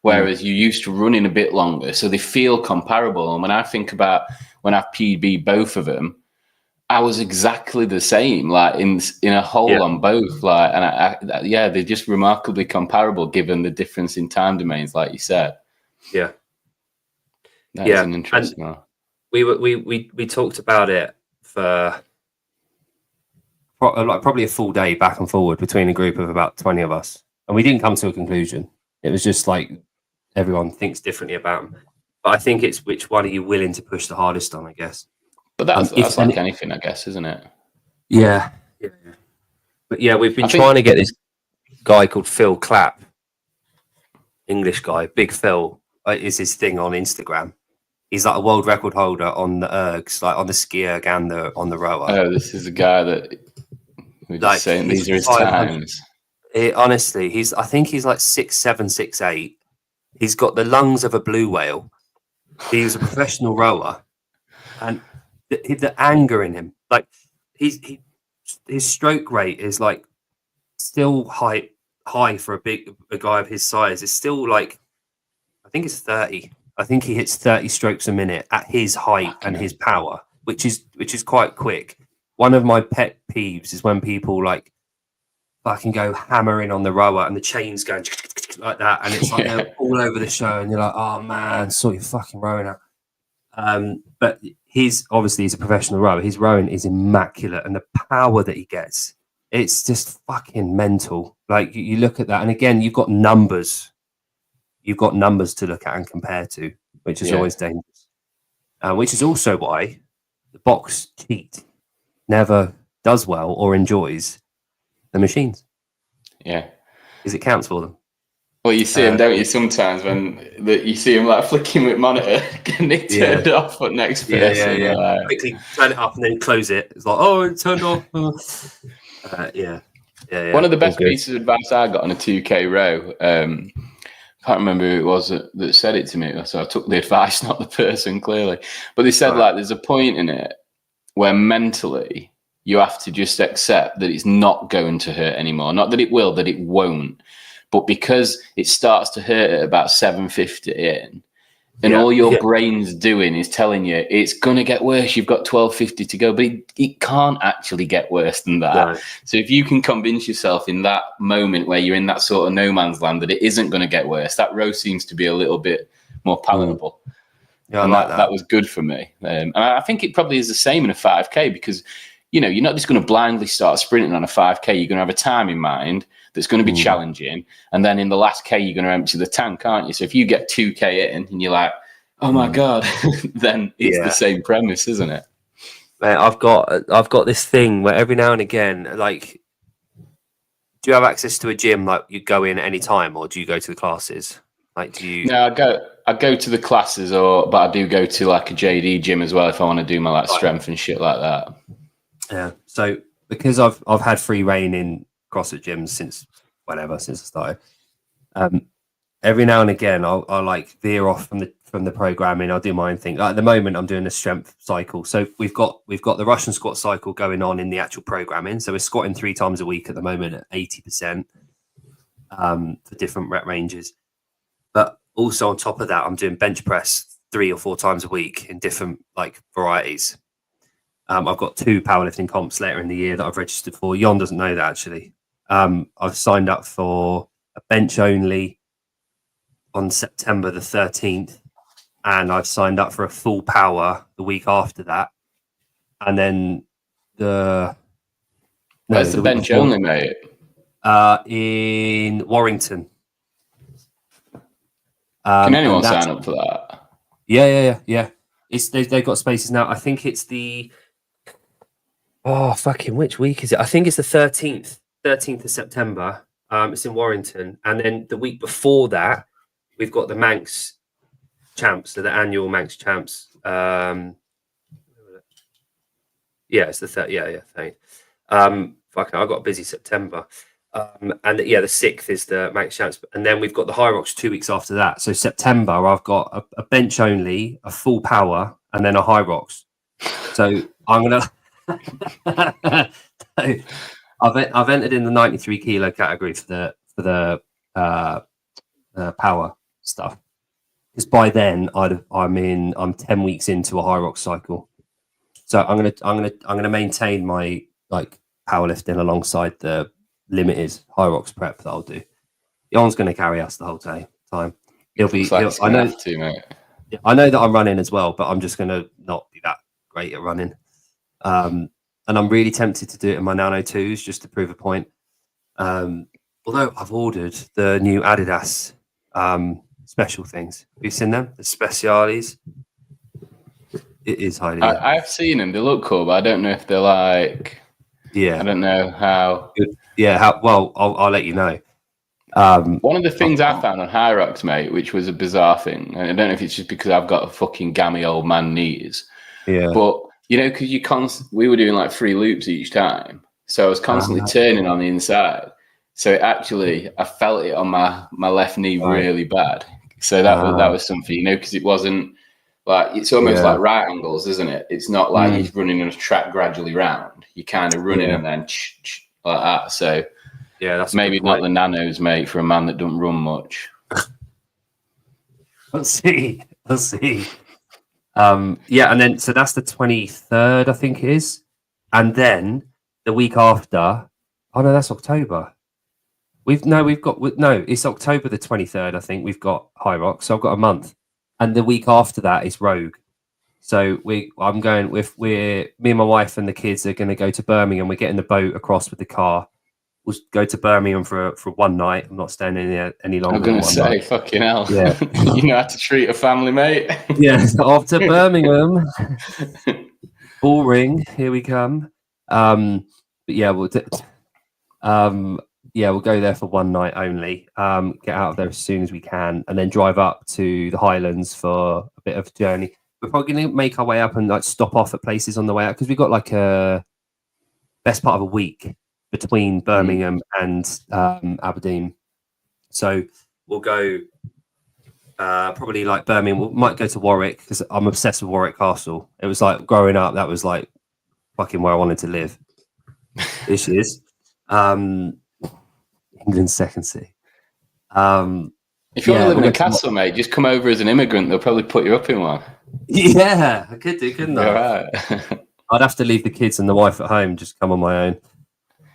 [SPEAKER 2] whereas you're used to running a bit longer, so they feel comparable. And when I think about when I've PB both of them, I was exactly the same, like in a hole on both, like, and they're just remarkably comparable given the difference in time domains, like you said.
[SPEAKER 1] Yeah,
[SPEAKER 2] that is an interesting one.
[SPEAKER 1] We talked about it for probably a full day back and forward between a group of about 20 of us, and we didn't come to a conclusion. It was just like everyone thinks differently about them. But I think it's which one are you willing to push the hardest on, I guess.
[SPEAKER 2] But that's like anything, I guess, isn't it?
[SPEAKER 1] Yeah. But we've been trying to get this guy called Phil Clapp, English guy, Big Phil, is his thing on Instagram. He's like a world record holder on the ergs, like on the ski erg and on the rower.
[SPEAKER 2] Oh, this is a guy that we're just
[SPEAKER 1] like
[SPEAKER 2] saying these are his times.
[SPEAKER 1] Honestly, I think he's like 6'7", 6'8". He's got the lungs of a blue whale. He's a professional rower, and the anger in him, like his stroke rate is like still high for a guy of his size. It's still like, I think it's 30. I think he hits 30 strokes a minute at his height and his power, which is quite quick. One of my pet peeves is when people like fucking go hammering on the rower and the chain's going like that, and it's like they're all over the show, and you're like, oh man, sort your fucking rowing out. But he's a professional rower. His rowing is immaculate, and the power that he gets, it's just fucking mental. Like you look at that, and again, you've got numbers to look at and compare to, which is always dangerous. Which is also why the box cheat never does well or enjoys the machines. Yeah, because it counts for them.
[SPEAKER 2] Well, you see him, don't you? Sometimes when you see him like flicking with monitor, getting it turned off at next person.
[SPEAKER 1] Yeah. Like, quickly turn it up and then close it. It's like, oh, it turned off. Yeah.
[SPEAKER 2] One of the best pieces of advice I got on a 2K row. Can't remember who it was that said it to me. So I took the advice, not the person, clearly. But they said like there's a point in it where mentally you have to just accept that it's not going to hurt anymore. Not that it will, that it won't. But because it starts to hurt at about 7:50 in, and all your brain's doing is telling you it's going to get worse. You've got 12:50 to go, but it can't actually get worse than that. Right. So if you can convince yourself in that moment where you're in that sort of no man's land that it isn't going to get worse, that row seems to be a little bit more palatable.
[SPEAKER 1] Yeah, I like that.
[SPEAKER 2] That was good for me. And I think it probably is the same in a 5K because, you know, you're not just going to blindly start sprinting on a 5K. You're going to have a time in mind that's going to be challenging. And then in the last K, you're going to empty the tank, aren't you? So if you get 2K in and you're like, oh my God, then it's the same premise, isn't it?
[SPEAKER 1] Mate, I've got this thing where every now and again, like, do you have access to a gym like you go in at any time, or do you go to the classes? Like, do you?
[SPEAKER 2] No, I go to the classes, but I do go to like a JD gym as well if I want to do my like strength and shit like that.
[SPEAKER 1] Yeah. So because I've had free reign in CrossFit gyms since I started. Every now and again, I'll like veer off from the programming. I'll do my own thing. Like at the moment, I'm doing a strength cycle. So we've got the Russian squat cycle going on in the actual programming. So we're squatting 3 times a week at the moment at 80% for different rep ranges. But also on top of that, I'm doing bench press 3 or 4 times a week in different like varieties. I've got 2 powerlifting comps later in the year that I've registered for. Jon doesn't know that actually. I've signed up for a bench only on September the 13th, and I've signed up for a full power the week after that. And then
[SPEAKER 2] where's the bench only, mate?
[SPEAKER 1] In Warrington.
[SPEAKER 2] Can anyone sign up for that?
[SPEAKER 1] Yeah. They've got spaces now. I think it's which week is it? I think it's the 13th of September. It's in Warrington. And then the week before that, we've got the Manx Champs, so the annual Manx Champs. It's the third. Yeah. Thanks. I got a busy September. And the 6th is the Manx Champs, and then we've got the High Rocks 2 weeks after that. So September, I've got a bench only, a full power, and then a High Rocks. So I'm gonna. I've entered in the 93 kilo category for the power stuff, because by then I'm 10 weeks into a High Rock cycle. So I'm gonna maintain my like powerlifting alongside the limited High Rocks prep that I'll do. Jon's going to carry us the whole time. I know that I'm running as well, but I'm just going to not be that great at running. And I'm really tempted to do it in my Nano 2s just to prove a point. Although I've ordered the new Adidas special things. Have you seen them? The Speciales? It is highly.
[SPEAKER 2] I've seen them. They look cool, but I don't know if they're like... Yeah. I don't know how...
[SPEAKER 1] Good. Yeah, well, I'll let you know.
[SPEAKER 2] One of the things I found on High Rocks, mate, which was a bizarre thing, and I don't know if it's just because I've got a fucking gammy old man knees, but you know, because we were doing like 3 loops each time, so I was constantly turning on the inside. So I felt it on my left knee really bad. So that was something, you know, because it wasn't like, it's almost like right angles, isn't it? It's not like you're running on a track gradually round. You're kind of running and then like that. So
[SPEAKER 1] yeah, that's
[SPEAKER 2] maybe not the nanos, mate, for a man that doesn't run much.
[SPEAKER 1] Let's see. Yeah, and then so that's the 23rd, I think it is, and then the week after. Oh no, that's October. It's October the 23rd. I think we've got High Rock, so I've got a month, and the week after that is Rogue. So me and my wife and the kids are going to go to Birmingham. We're getting the boat across with the car. We'll go to Birmingham for one night. I'm not staying in there any longer.
[SPEAKER 2] I'm going to say, fucking hell. Yeah. You know how to treat a family, mate.
[SPEAKER 1] Yeah, off to Birmingham. Boring. Here we come. But yeah, we'll go there for one night only. Get out of there as soon as we can, and then drive up to the Highlands for a bit of a journey. We're probably going to make our way up and like stop off at places on the way out, because we've got like a best part of a week between Birmingham and Aberdeen. So we'll go probably like Birmingham. We might go to Warwick, because I'm obsessed with Warwick Castle. It was like growing up, that was like fucking where I wanted to live. This is England's second city.
[SPEAKER 2] If you want to live in a castle, mate, just come over as an immigrant. They'll probably put you up in one.
[SPEAKER 1] Yeah, I could do, couldn't I?
[SPEAKER 2] All right.
[SPEAKER 1] I'd have to leave the kids and the wife at home, just come on my own.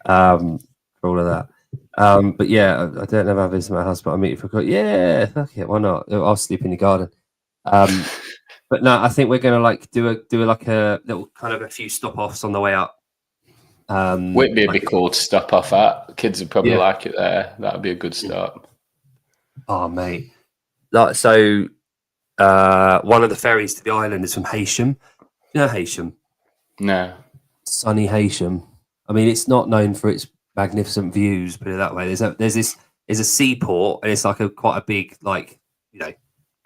[SPEAKER 1] For all of that. But yeah, I don't know if I visit my house, but I'll meet you for yeah, fuck it, why not? I'll sleep in your garden. But no, I think we're gonna like do like a little kind of a few stop offs on the way up.
[SPEAKER 2] Whitby would be cool to stop off at. Kids would probably like it there. That would be a good start.
[SPEAKER 1] Oh mate. Like so one of the ferries to the island is from Heysham. You know Heysham?
[SPEAKER 2] No.
[SPEAKER 1] Sunny Heysham. I mean, it's not known for its magnificent views, put it that way. There's a seaport, and it's like quite a big, like, you know,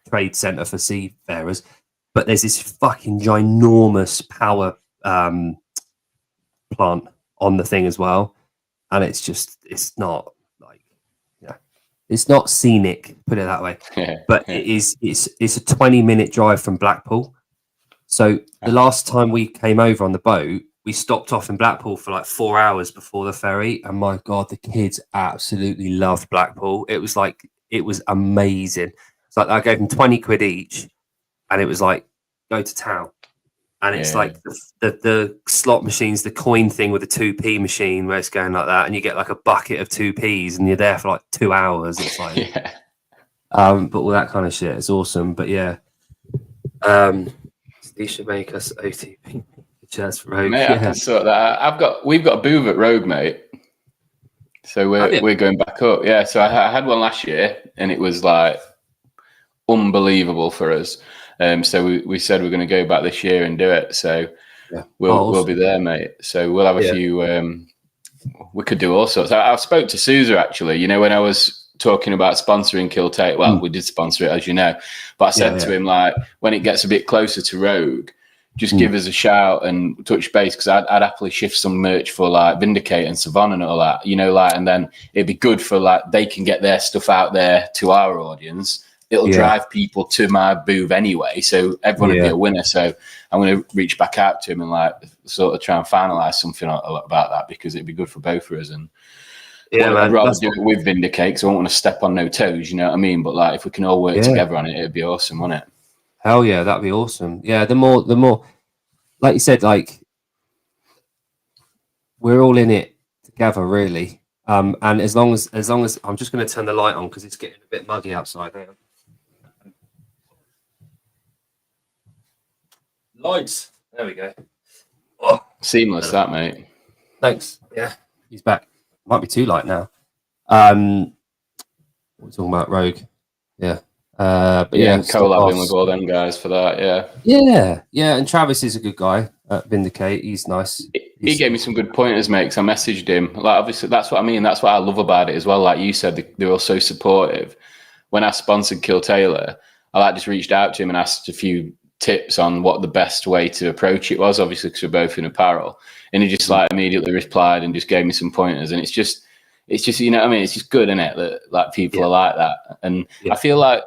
[SPEAKER 1] trade center for seafarers. But there's this fucking ginormous power plant on the thing as well, and it's not like, it's not scenic, put it that way. But it's a 20-minute drive from Blackpool. So the last time we came over on the boat, we stopped off in Blackpool for like 4 hours before the ferry, and my God, the kids absolutely loved Blackpool. It was amazing. It's like I gave them 20 quid each, and it was like, go to town. And it's like the slot machines, the coin thing with the 2p machine where it's going like that, and you get like a bucket of 2p's, and you're there for like 2 hours. It's like, but all that kind of shit. It's awesome. But yeah, these should make us OTP. Just Rogue.
[SPEAKER 2] Mate, I can sort that. We've got a booth at Rogue, mate. So we're going back up. Yeah. So I had one last year, and it was like unbelievable for us. So we said we're going to go back this year and do it. So we'll be there, mate. So we'll have a few. We could do all sorts. I spoke to Sousa actually. You know, when I was talking about sponsoring Kiltate. Well, we did sponsor it, as you know. But I said to him, like, when it gets a bit closer to Rogue, just give us a shout and touch base, because I'd happily shift some merch for like Vindicate and Sevan and all that, you know, like, and then it'd be good for like they can get their stuff out there to our audience. It'll drive people to my booth anyway, so everyone will be a winner. So I'm going to reach back out to him and like sort of try and finalize something about that, because it'd be good for both of us. And I'd rather do it with Vindicate, because I don't want to step on no toes, you know what I mean? But like, if we can all work together on it, it'd be awesome, wouldn't it?
[SPEAKER 1] Hell yeah, that'd be awesome. Yeah, the more, like you said, like, we're all in it together, really. And as long as I'm just going to turn the light on because it's getting a bit muggy outside. Lights. There we go.
[SPEAKER 2] Oh. Seamless, that, mate.
[SPEAKER 1] Thanks. Yeah, he's back. Might be too light now. We're talking about Rogue. Yeah. But
[SPEAKER 2] collabing with all them guys for that. Yeah.
[SPEAKER 1] And Travis is a good guy at Vindicate. He's nice.
[SPEAKER 2] He gave me some good pointers, mate, because I messaged him. Like, obviously, that's what I mean. That's what I love about it as well. Like you said, they're all so supportive. When I sponsored Kill Taylor, I just reached out to him and asked a few tips on what the best way to approach it was, obviously, because we're both in apparel. And he just like immediately replied and just gave me some pointers. And it's just, you know what I mean? It's just good, isn't it? That like people are like that. And I feel like,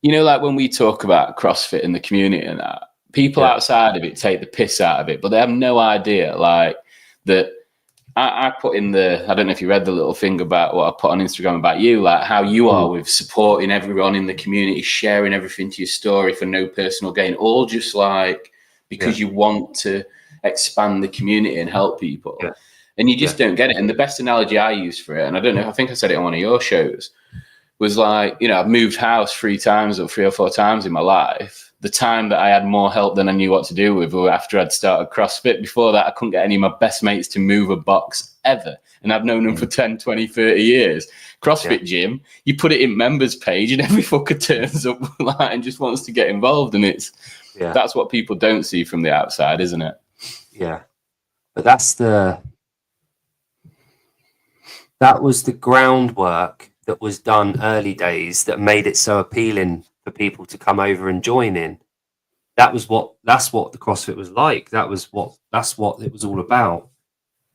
[SPEAKER 2] you know, like when we talk about CrossFit in the community and that, people outside of it take the piss out of it, but they have no idea like that. I put in I don't know if you read the little thing about what I put on Instagram about you, like how you are with supporting everyone in the community, sharing everything to your story for no personal gain, all just like because you want to expand the community and help people. Yeah. And you just don't get it. And the best analogy I use for it, and I don't know, I think I said it on one of your shows, was like, you know, I've moved house 3 or 4 times in my life. The time that I had more help than I knew what to do with were after I'd started CrossFit. Before that, I couldn't get any of my best mates to move a box ever. And I've known them for 10, 20, 30 years. CrossFit gym, you put it in members page and every fucker turns up and just wants to get involved. And that's what people don't see from the outside, isn't it?
[SPEAKER 1] Yeah. But that was the groundwork that was done early days that made it so appealing for people to come over and join in. That's what the CrossFit was like. That's what it was all about.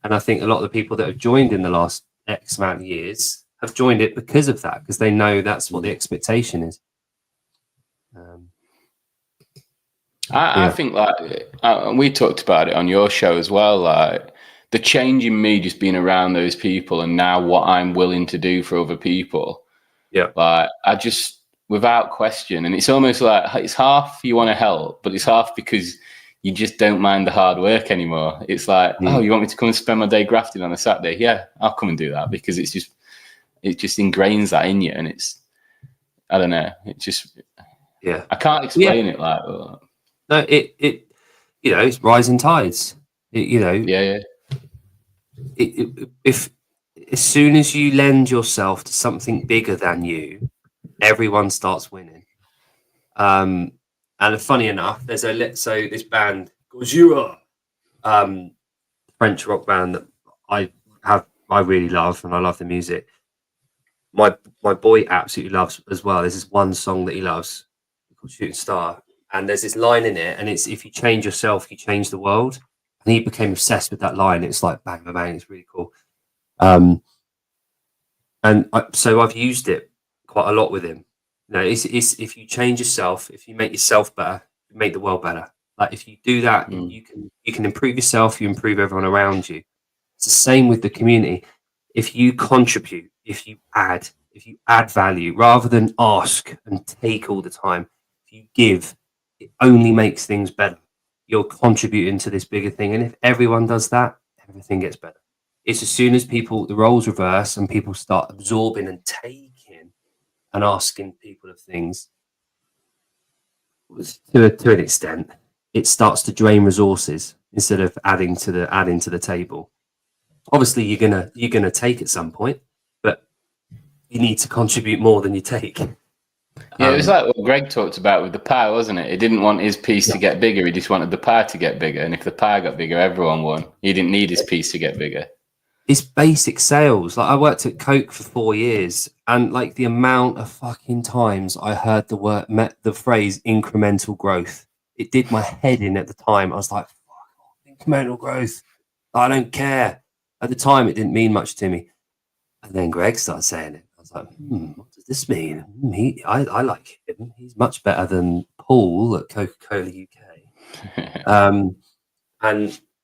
[SPEAKER 1] And I think a lot of the people that have joined in the last X amount of years have joined it because of that, because they know that's what the expectation is.
[SPEAKER 2] I think like we talked about it on your show as well, like the change in me just being around those people and now what I'm willing to do for other people.
[SPEAKER 1] Yeah.
[SPEAKER 2] Like I just, without question, and it's almost like it's half you want to help, but it's half because you just don't mind the hard work anymore. It's like, oh, you want me to come and spend my day grafting on a Saturday? Yeah, I'll come and do that, because it just ingrains that in you. And it's, I don't know, it just, I can't explain it like that.
[SPEAKER 1] No, it you know, it's rising tides. If as soon as you lend yourself to something bigger than you, everyone starts winning. And funny enough, there's this band Gojira, French rock band that I really love, and I love the music. My boy absolutely loves as well. There's this one song that he loves called Shooting Star, and there's this line in it, and it's, if you change yourself, you change the world. And he became obsessed with that line. It's like bang, bang, bang. It's really cool. So I've used it quite a lot with him. You know, it's if you change yourself, if you make yourself better, you make the world better. Like if you do that, you can improve yourself, you improve everyone around you. It's the same with the community. If you contribute, if you add value rather than ask and take all the time, if you give, it only makes things better. You're contributing to this bigger thing. And if everyone does that, everything gets better. It's as soon as the roles reverse and people start absorbing and taking and asking people of things, to an extent, it starts to drain resources instead of adding to the table. Obviously, you're gonna take at some point, but you need to contribute more than you take.
[SPEAKER 2] Yeah, it was like what Greg talked about with the pie, wasn't it? He didn't want his piece to get bigger. He just wanted the pie to get bigger. And if the pie got bigger, everyone won. He didn't need his piece to get bigger.
[SPEAKER 1] It's basic sales. Like I worked at Coke for 4 years, and like the amount of fucking times I heard the phrase incremental growth, it did my head in at the time. I was like, fuck, incremental growth. I don't care. At the time, it didn't mean much to me. And then Greg started saying it. I was like, what does this mean? I like him. He's much better than Paul at Coca-Cola UK.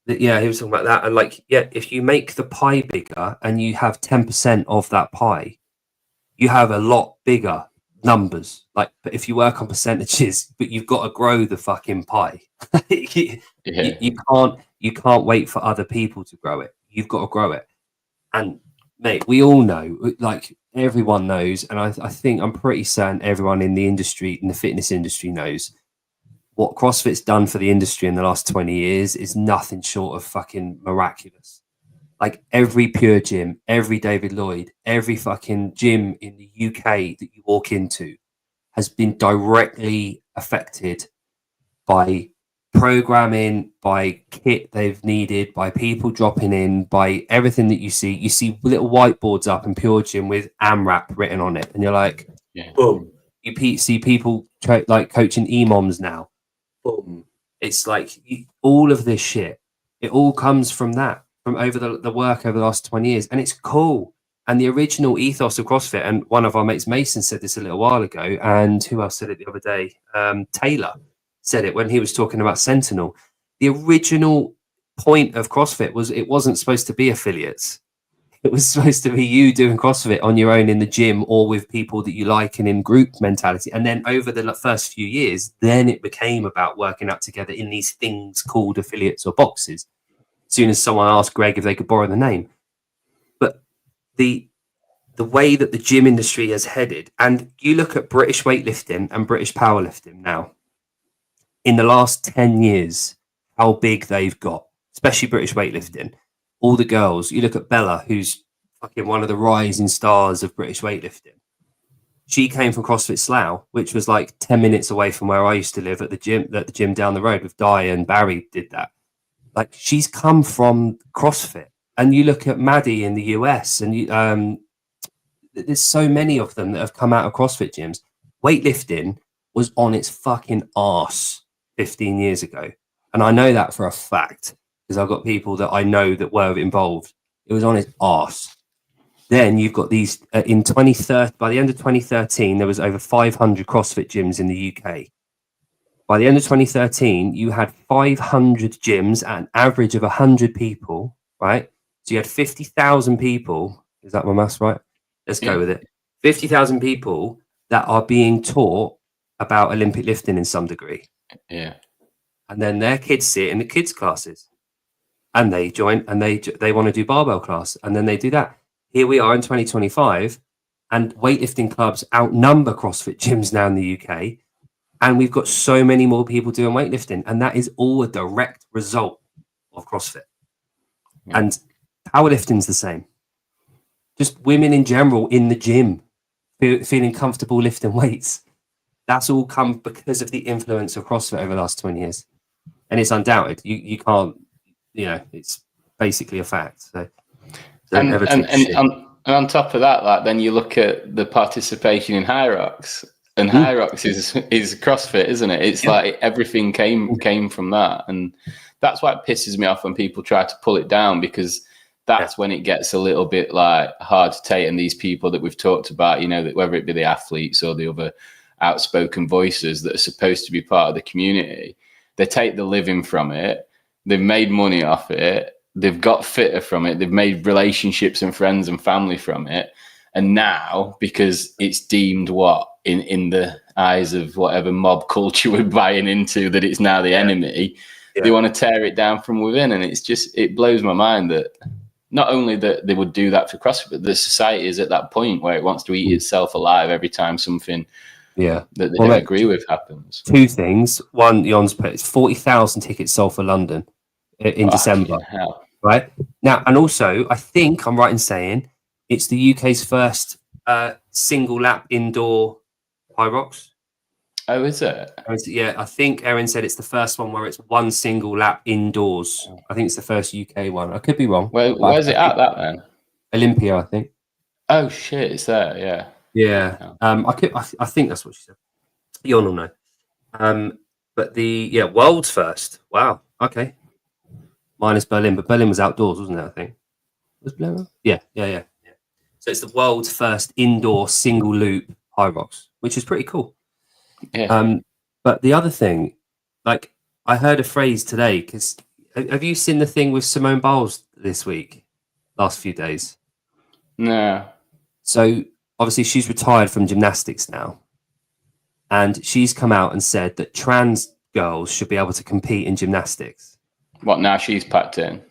[SPEAKER 1] He was talking about that. And like, if you make the pie bigger and you have 10% of that pie, you have a lot bigger numbers. Like, but if you work on percentages, but you've got to grow the fucking pie. You can't wait for other people to grow it. You've got to grow it. And mate, we all know, like everyone knows, and I think I'm pretty certain everyone in the industry, in the fitness industry, knows what CrossFit's done for the industry in the last 20 years is nothing short of fucking miraculous. Like every Pure Gym, every David Lloyd, every fucking gym in the UK that you walk into has been directly affected by programming, by kit they've needed, by people dropping in, by everything that you see little whiteboards up in Pure Gym with AMRAP written on it, and you're like, boom. You see people like coaching EMOMs now, boom. It's like all of this shit, it all comes from that, from over the work over the last 20 years, and it's cool. And the original ethos of CrossFit, and one of our mates, Mason, said this a little while ago, and who else said it the other day? Taylor said it when he was talking about Sentinel. The original point of CrossFit was it wasn't supposed to be affiliates. It was supposed to be you doing CrossFit on your own in the gym or with people that you like and in group mentality. And then over the first few years, then it became about working out together in these things called affiliates or boxes. As soon as someone asked Greg if they could borrow the name. But the way that the gym industry has headed, and you look at British weightlifting and British powerlifting now, in the last 10 years, how big they've got, especially British weightlifting. All the girls, you look at Bella, who's fucking one of the rising stars of British weightlifting. She came from CrossFit Slough, which was like 10 minutes away from where I used to live at the gym down the road with Di, and Barry did that. Like, she's come from CrossFit. And you look at Maddie in the US, and there's so many of them that have come out of CrossFit gyms. Weightlifting was on its fucking arse 15 years ago. And I know that for a fact, because I've got people that I know that were involved. It was on its arse. Then you've got these, in 2013, by the end of 2013, there was over 500 CrossFit gyms in the UK. By the end of 2013, you had 500 gyms at an average of 100 people, right? So you had 50,000 people. Is that my maths right? Let's go with it. 50,000 people that are being taught about Olympic lifting in some degree.
[SPEAKER 2] Yeah.
[SPEAKER 1] And then their kids sit in the kids' classes. And they join, and they want to do barbell class. And then they do that. Here we are in 2025, and weightlifting clubs outnumber CrossFit gyms now in the UK. And we've got so many more people doing weightlifting. And that is all a direct result of CrossFit.
[SPEAKER 2] Yeah.
[SPEAKER 1] And powerlifting's the same. Just women in general in the gym feeling comfortable lifting weights. That's all come because of the influence of CrossFit over the last 20 years. And it's undoubted. You can't, it's basically a fact. So
[SPEAKER 2] and on top of that, like, then you look at the participation in High Rocks, and High Rocks is CrossFit, isn't it? It's like everything came from that, and that's why it pisses me off when people try to pull it down, because that's when it gets a little bit like hard to take. And these people that we've talked about, that whether it be the athletes or the other outspoken voices that are supposed to be part of the community, they take the living from it. They've made money off it. They've got fitter from it. They've made relationships and friends and family from it. And now, because it's deemed in the eyes of whatever mob culture we're buying into, that it's now the enemy, they want to tear it down from within. And it blows my mind that not only that they would do that for CrossFit, but the society is at that point where it wants to eat itself alive every time something that they don't agree with happens.
[SPEAKER 1] Two things. One, Jon's put, it's 40,000 tickets sold for London in December. Right? Now, and also, I think I'm right in saying it's the UK's first single lap indoor High Rocks.
[SPEAKER 2] Oh, is it?
[SPEAKER 1] Yeah, I think Erin said it's the first one where it's one single lap indoors. I think it's the first UK one. I could be wrong.
[SPEAKER 2] Where's it at that then? Olympia,
[SPEAKER 1] I think.
[SPEAKER 2] Oh shit, it's there. Yeah.
[SPEAKER 1] Yeah. I think that's what she said. Jon will know. But the world's first. Wow. Okay. Minus Berlin, but Berlin was outdoors, wasn't it? I think. Was Berlin? Yeah. So it's the world's first indoor single loop High Rocks, which is pretty cool.
[SPEAKER 2] Yeah.
[SPEAKER 1] But the other thing, like, I heard a phrase today, because have you seen the thing with Simone Biles this week, last few days?
[SPEAKER 2] No.
[SPEAKER 1] So obviously she's retired from gymnastics now, and she's come out and said that trans girls should be able to compete in gymnastics.
[SPEAKER 2] What, now she's packed in?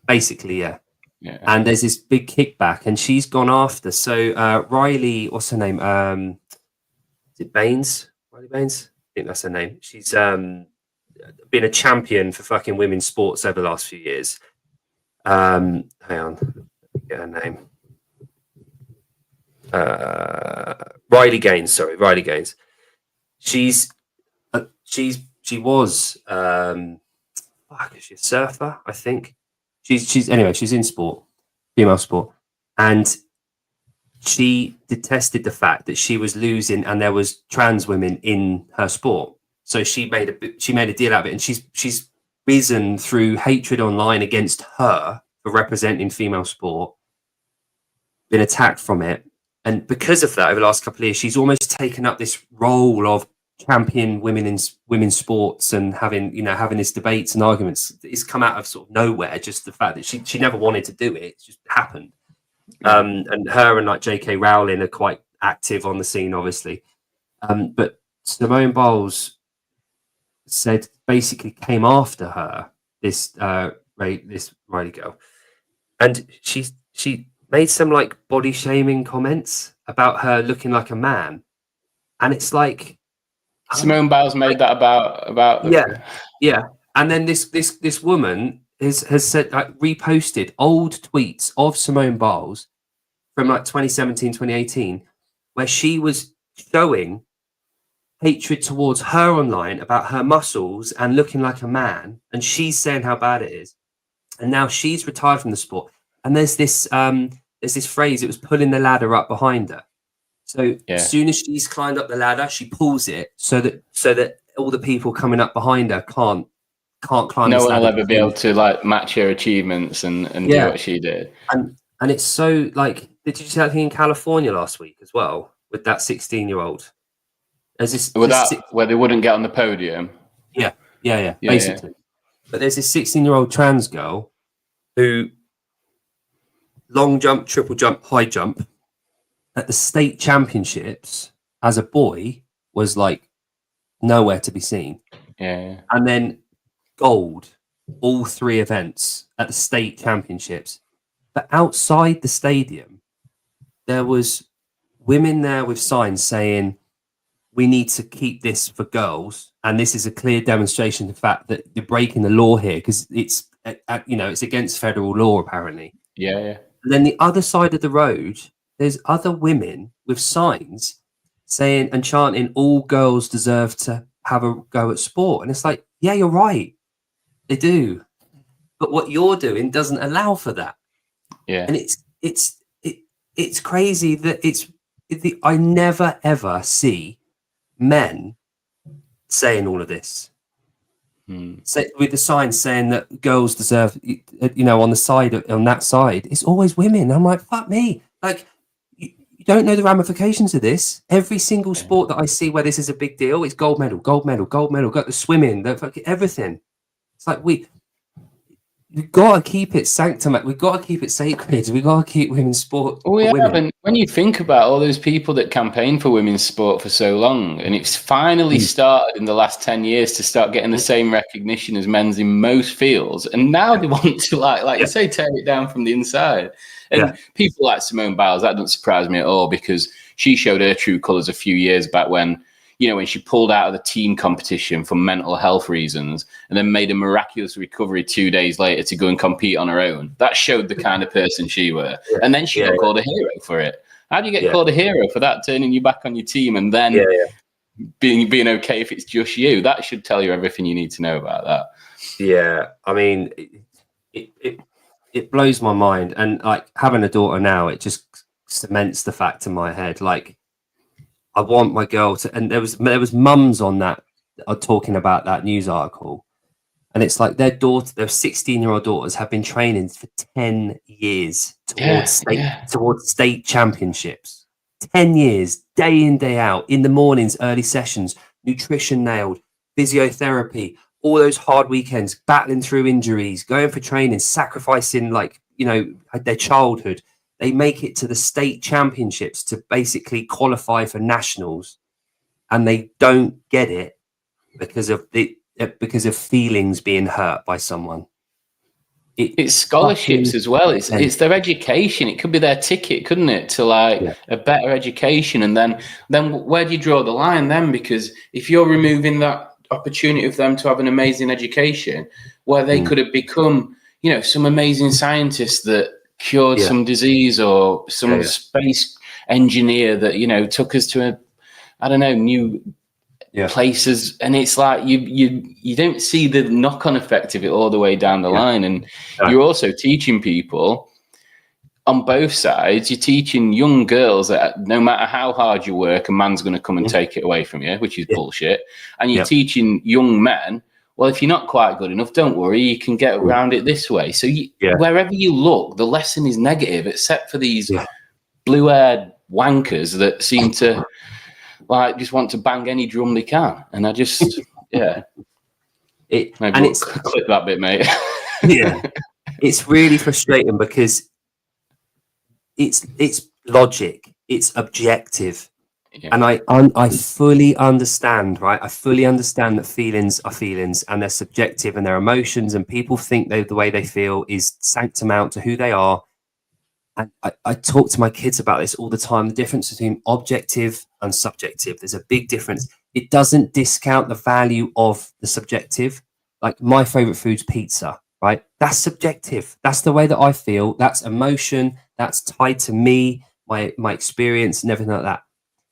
[SPEAKER 1] Basically, yeah. And there's this big kickback, and she's gone after. So Riley, what's her name? Is it Baines? Riley Baines? I think that's her name. She's been a champion for fucking women's sports over the last few years. Hang on, let me get her name. Riley Gaines. She's was she's a surfer, I think. She's in sport, female sport, and she detested the fact that she was losing and there was trans women in her sport. So she made a deal out of it, and she's risen through hatred online against her for representing female sport, been attacked from it. And because of that, over the last couple of years, she's almost taken up this role of champion women in women's sports and having this debates and arguments. It's come out of sort of nowhere, just the fact that she never wanted to do it. It just happened. And her and like J.K. Rowling are quite active on the scene, obviously. But Simone Biles basically came after her, this Riley girl, and she made some like body shaming comments about her looking like a man, and it's like
[SPEAKER 2] Simone Biles made that about
[SPEAKER 1] yeah. And then this woman has said, like, reposted old tweets of Simone Biles from like 2017, 2018, where she was showing hatred towards her online about her muscles and looking like a man, and she's saying how bad it is. And now she's retired from the sport, and there's this phrase, it was pulling the ladder up behind her. So as soon as she's climbed up the ladder, she pulls it so that all the people coming up behind her can't climb.
[SPEAKER 2] No one will ever be able to like match her achievements and do what she did.
[SPEAKER 1] And it's so like, did you see that thing in California last week as well with that 16-year-old?
[SPEAKER 2] Where they wouldn't get on the podium.
[SPEAKER 1] Yeah, basically. Yeah. But there's this 16-year-old trans girl who long jump, triple jump, high jump at the state championships as a boy was like nowhere to be seen.
[SPEAKER 2] Yeah.
[SPEAKER 1] And then gold, all 3 events at the state championships. But outside the stadium, there was women there with signs saying, we need to keep this for girls, and this is a clear demonstration of the fact that you're breaking the law here, because it's against federal law apparently.
[SPEAKER 2] Yeah.
[SPEAKER 1] And then the other side of the road, there's other women with signs saying and chanting, all girls deserve to have a go at sport. And it's like, yeah, you're right, they do, but what you're doing doesn't allow for that.
[SPEAKER 2] Yeah.
[SPEAKER 1] And it's crazy that I never ever see men saying all of this. With the signs saying that girls deserve, on that side, it's always women. I'm like, fuck me. Like, you don't know the ramifications of this. Every single sport that I see where this is a big deal, it's gold medal, got the swimming, everything. It's like, we've got to keep it sanctimonious. We've got to keep it sacred. We've got to keep women's sport.
[SPEAKER 2] Oh, yeah. And when you think about all those people that campaigned for women's sport for so long, and it's finally started in the last 10 years to start getting the same recognition as men's in most fields. And now they want to, like you say, tear it down from the inside. And people like Simone Biles, that doesn't surprise me at all, because she showed her true colours a few years back when she pulled out of the team competition for mental health reasons and then made a miraculous recovery 2 days later to go and compete on her own. That showed the kind of person she were. Yeah. And then she got called a hero for it. How do you get called a hero for that, turning you back on your team and then being okay if it's just you? That should tell you everything you need to know about that.
[SPEAKER 1] Yeah, I mean, it blows my mind. And like having a daughter now, it just cements the fact in my head, like, I want my girl to, and there was mums on that are talking about that news article, and it's like their 16-year-old daughters have been training for 10 years towards state championships. 10 years, day in, day out, in the mornings, early sessions, nutrition nailed, physiotherapy, all those hard weekends, battling through injuries, going for training, sacrificing their childhood. They make it to the state championships to basically qualify for nationals, and they don't get it because of feelings being hurt by someone.
[SPEAKER 2] It's scholarships as well. It's their education. It could be their ticket, couldn't it, to a better education? And then where do you draw the line then? Because if you're removing that opportunity of them to have an amazing education, where they could have become, some amazing scientists that cured some disease, or some space engineer that took us to new places, and it's like you don't see the knock-on effect of it all the way down the line. And you're also teaching people on both sides. You're teaching young girls that no matter how hard you work, a man's going to come and take it away from you, which is bullshit. And you're teaching young men, well, if you're not quite good enough, don't worry, you can get around it this way. So wherever you look, the lesson is negative, except for these blue-haired wankers that seem to just want to bang any drum they can. And I just, clip that bit, mate.
[SPEAKER 1] It's really frustrating because it's logic, it's objective. And I fully understand, right? I fully understand that feelings are feelings and they're subjective and they're emotions, and people think the way they feel is tantamount to who they are. And I talk to my kids about this all the time, the difference between objective and subjective. There's a big difference. It doesn't discount the value of the subjective. Like, my favorite food's pizza, right? That's subjective. That's the way that I feel. That's emotion. That's tied to me, my experience and everything like that.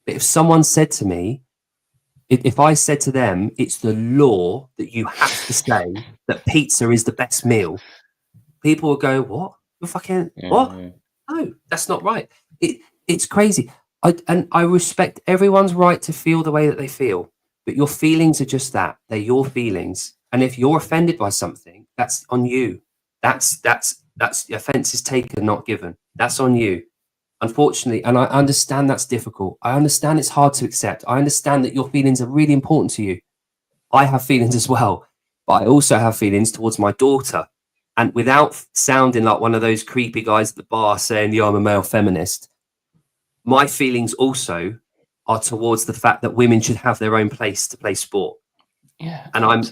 [SPEAKER 1] But if someone said to me, if I said to them, it's the law that you have to say that pizza is the best meal, people will go, what? You're fucking, what? Yeah. No, that's not right. It's crazy. I respect everyone's right to feel the way that they feel, but your feelings are just that. They're your feelings. And if you're offended by something, that's on you. That's offense is taken, not given. That's on you. Unfortunately, and I understand that's difficult. I understand it's hard to accept. I understand that your feelings are really important to you. I have feelings as well, but I also have feelings towards my daughter. And without sounding like one of those creepy guys at the bar saying, I'm a male feminist, my feelings also are towards the fact that women should have their own place to play sport.
[SPEAKER 2] Yeah,
[SPEAKER 1] and I'm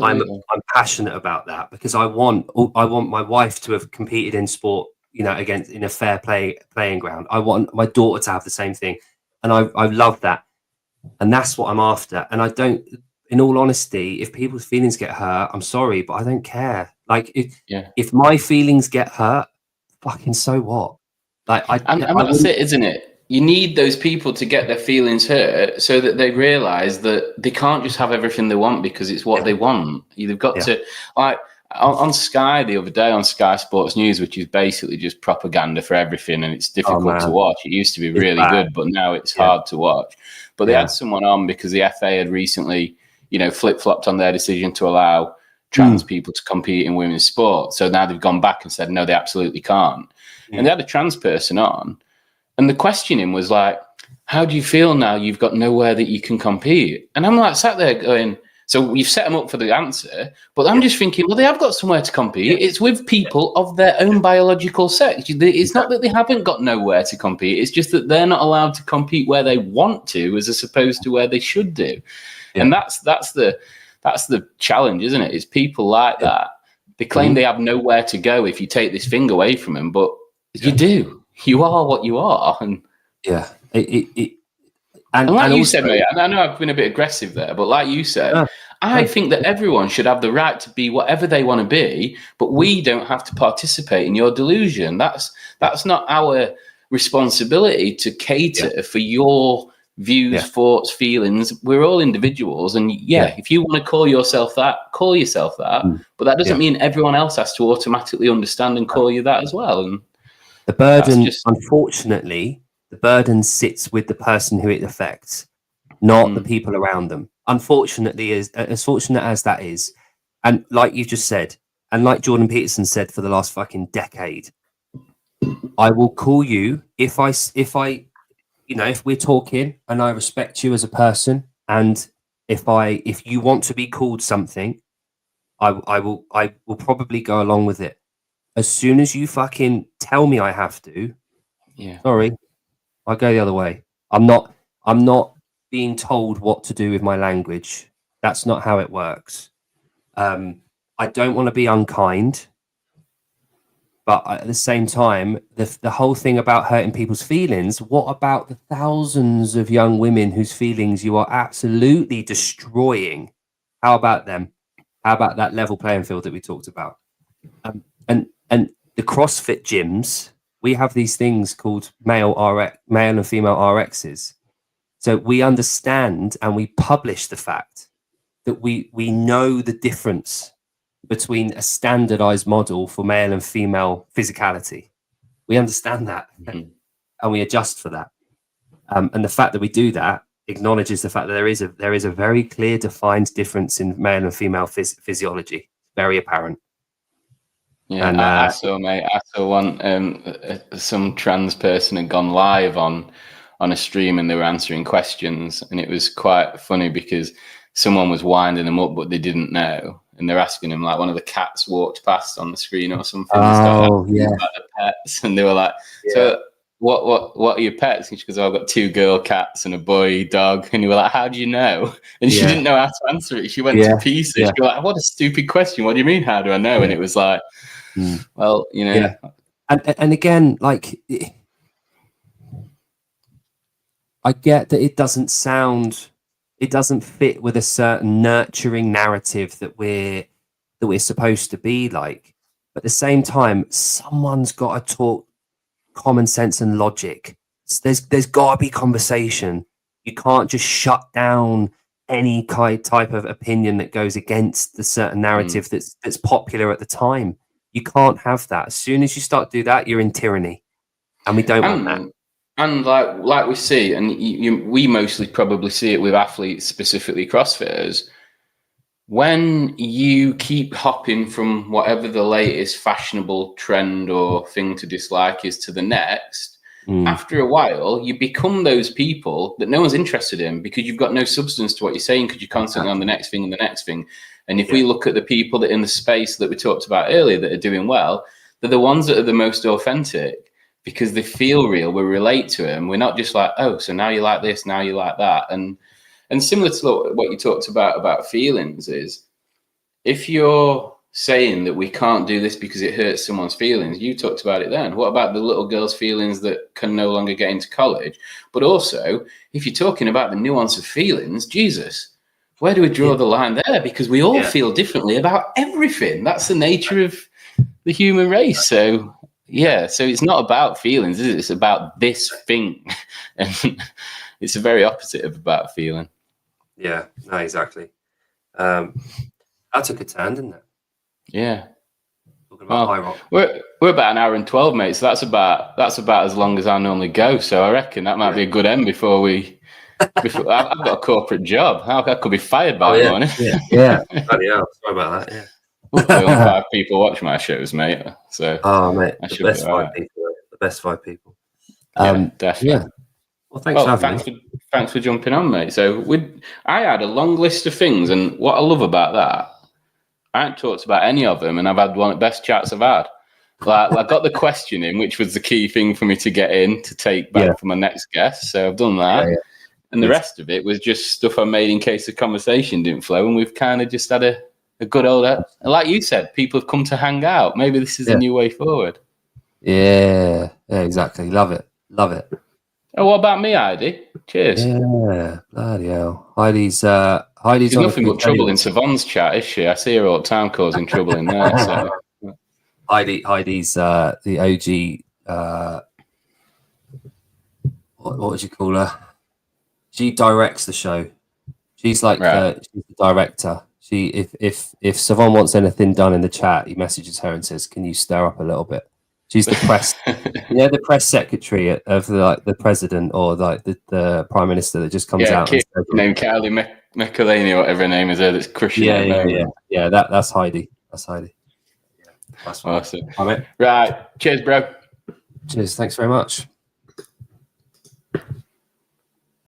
[SPEAKER 1] passionate about that, because I want my wife to have competed in sport, against in a fair playing ground. I want my daughter to have the same thing, and I love that, and that's what I'm after. And I don't, in all honesty, if people's feelings get hurt, I'm sorry, but I don't care. Like, if my feelings get hurt, fucking so what? Like,
[SPEAKER 2] and that's it, isn't it? You need those people to get their feelings hurt so that they realize that they can't just have everything they want because it's what they want. You've got to, like, on Sky the other day, on Sky Sports News, which is basically just propaganda for everything, and it's difficult to watch. It used to be really good, but now it's hard to watch. But they had someone on because the FA had recently, flip-flopped on their decision to allow trans people to compete in women's sport. So now they've gone back and said, no, they absolutely can't. And they had a trans person on, and the questioning was like, how do you feel now you've got nowhere that you can compete? And I'm like, sat there going, so you've set them up for the answer, but I'm just thinking, well, they have got somewhere to compete. It's with people of their own biological sex. It's not that they haven't got nowhere to compete. It's just that they're not allowed to compete where they want to, as opposed to where they should do. Yeah. And that's the challenge, isn't it? It's people like that. They claim they have nowhere to go if you take this thing away from them, but you do. You are what you are. And and like you said, mate, I know I've been a bit aggressive there, but like you said, I think that everyone should have the right to be whatever they want to be, but we don't have to participate in your delusion. That's not our responsibility to cater for your views, thoughts, feelings. We're all individuals, and if you want to call yourself that, call yourself that. But that doesn't mean everyone else has to automatically understand and call you that as well. And
[SPEAKER 1] the burden, unfortunately, the burden sits with the person who it affects, not the people around them. Unfortunately, as fortunate as that is, and like you just said, and like Jordan Peterson said for the last fucking decade, I will call you if we're talking and I respect you as a person, and if you want to be called something, I will probably go along with it. As soon as you fucking tell me I have to, sorry, I go the other way. I'm not being told what to do with my language. That's not how it works. I don't want to be unkind, but at the same time, the whole thing about hurting people's feelings, what about the thousands of young women whose feelings you are absolutely destroying? How about them? How about that level playing field that we talked about? And the CrossFit gyms, we have these things called male and female RXs. So we understand and we publish the fact that we know the difference between a standardized model for male and female physicality. We understand that, and we adjust for that. And the fact that we do that acknowledges the fact that there is a very clear, defined difference in male and female physiology. Very apparent.
[SPEAKER 2] Yeah, and I saw one. Some trans person had gone live on a stream, and they were answering questions, and it was quite funny because someone was winding them up, but they didn't know, and they're asking him, like, one of the cats walked past on the screen or something.
[SPEAKER 1] Oh, yeah.
[SPEAKER 2] About the pets, and they were like, so. What are your pets? And she goes, I've got 2 girl cats and a boy dog. And you were like, how do you know? And she didn't know how to answer it. She went to pieces. She was like, what a stupid question. What do you mean, how do I know? And it was like, well, you know.
[SPEAKER 1] Yeah. And again, like, I get that it doesn't fit with a certain nurturing narrative that we're supposed to be like. But at the same time, someone's got to talk common sense and logic. There's got to be conversation. You can't just shut down any type of opinion that goes against the certain narrative that's popular at the time. You can't have that. As soon as you start to do that, you're in tyranny, and we don't want that.
[SPEAKER 2] And like we see, and we mostly probably see it with athletes, specifically CrossFitters. When you keep hopping from whatever the latest fashionable trend or thing to dislike is to the next, after a while, you become those people that no one's interested in because you've got no substance to what you're saying because you're constantly on the next thing and the next thing. And if we look at the people that in the space that we talked about earlier that are doing well, they're the ones that are the most authentic because they feel real. We relate to them. We're not just like, oh, so now you like this, now you like that. And similar to what you talked about feelings is, if you're saying that we can't do this because it hurts someone's feelings, you talked about it then. What about the little girl's feelings that can no longer get into college? But also, if you're talking about the nuance of feelings, Jesus, where do we draw the line there? Because we all feel differently about everything. That's the nature of the human race. So, so it's not about feelings, is it? It's about this thing. And it's the very opposite of about feeling.
[SPEAKER 1] Yeah, no, exactly. That took a turn, didn't it?
[SPEAKER 2] Yeah.
[SPEAKER 1] Talking about high rock.
[SPEAKER 2] We're about an hour and 12, mate. So that's about as long as I normally go. So I reckon that might be a good end before I've got a corporate job. I could be fired by the morning.
[SPEAKER 1] Yeah. Bloody hell. Sorry about that. Yeah.
[SPEAKER 2] Hopefully only 5 people watch my shows, mate. So
[SPEAKER 1] mate, the best 5 people. The best 5 people.
[SPEAKER 2] Definitely.
[SPEAKER 1] Yeah. Well,
[SPEAKER 2] thanks for jumping on, mate. So I had a long list of things, and what I love about that, I haven't talked about any of them, and I've had one of the best chats I've had. Like, I got the question in, which was the key thing for me to get in to take back for my next guest. So I've done that. Yeah. And the rest of it was just stuff I made in case the conversation didn't flow, and we've kind of just had a good old, like you said, people have come to hang out. Maybe this is a new way forward.
[SPEAKER 1] Yeah, exactly. Love it.
[SPEAKER 2] Oh, what about me, Heidi? Cheers.
[SPEAKER 1] Yeah, bloody hell. Heidi's
[SPEAKER 2] There's nothing but trouble in Sevan's chat, is she? I see her all the time causing trouble in there. So.
[SPEAKER 1] Heidi's the OG. What would you call her? She directs the show. She's like she's the director. If Sevan wants anything done in the chat, he messages her and says, "Can you stir up a little bit?" She's the press, the press secretary of the president or like the prime minister that just comes out.
[SPEAKER 2] Named Kylie McElhaney or whatever her name is. That's crushing.
[SPEAKER 1] Yeah. That's Heidi. That's Heidi. Yeah, that's
[SPEAKER 2] awesome. Right. Cheers, bro.
[SPEAKER 1] Cheers. Thanks very much.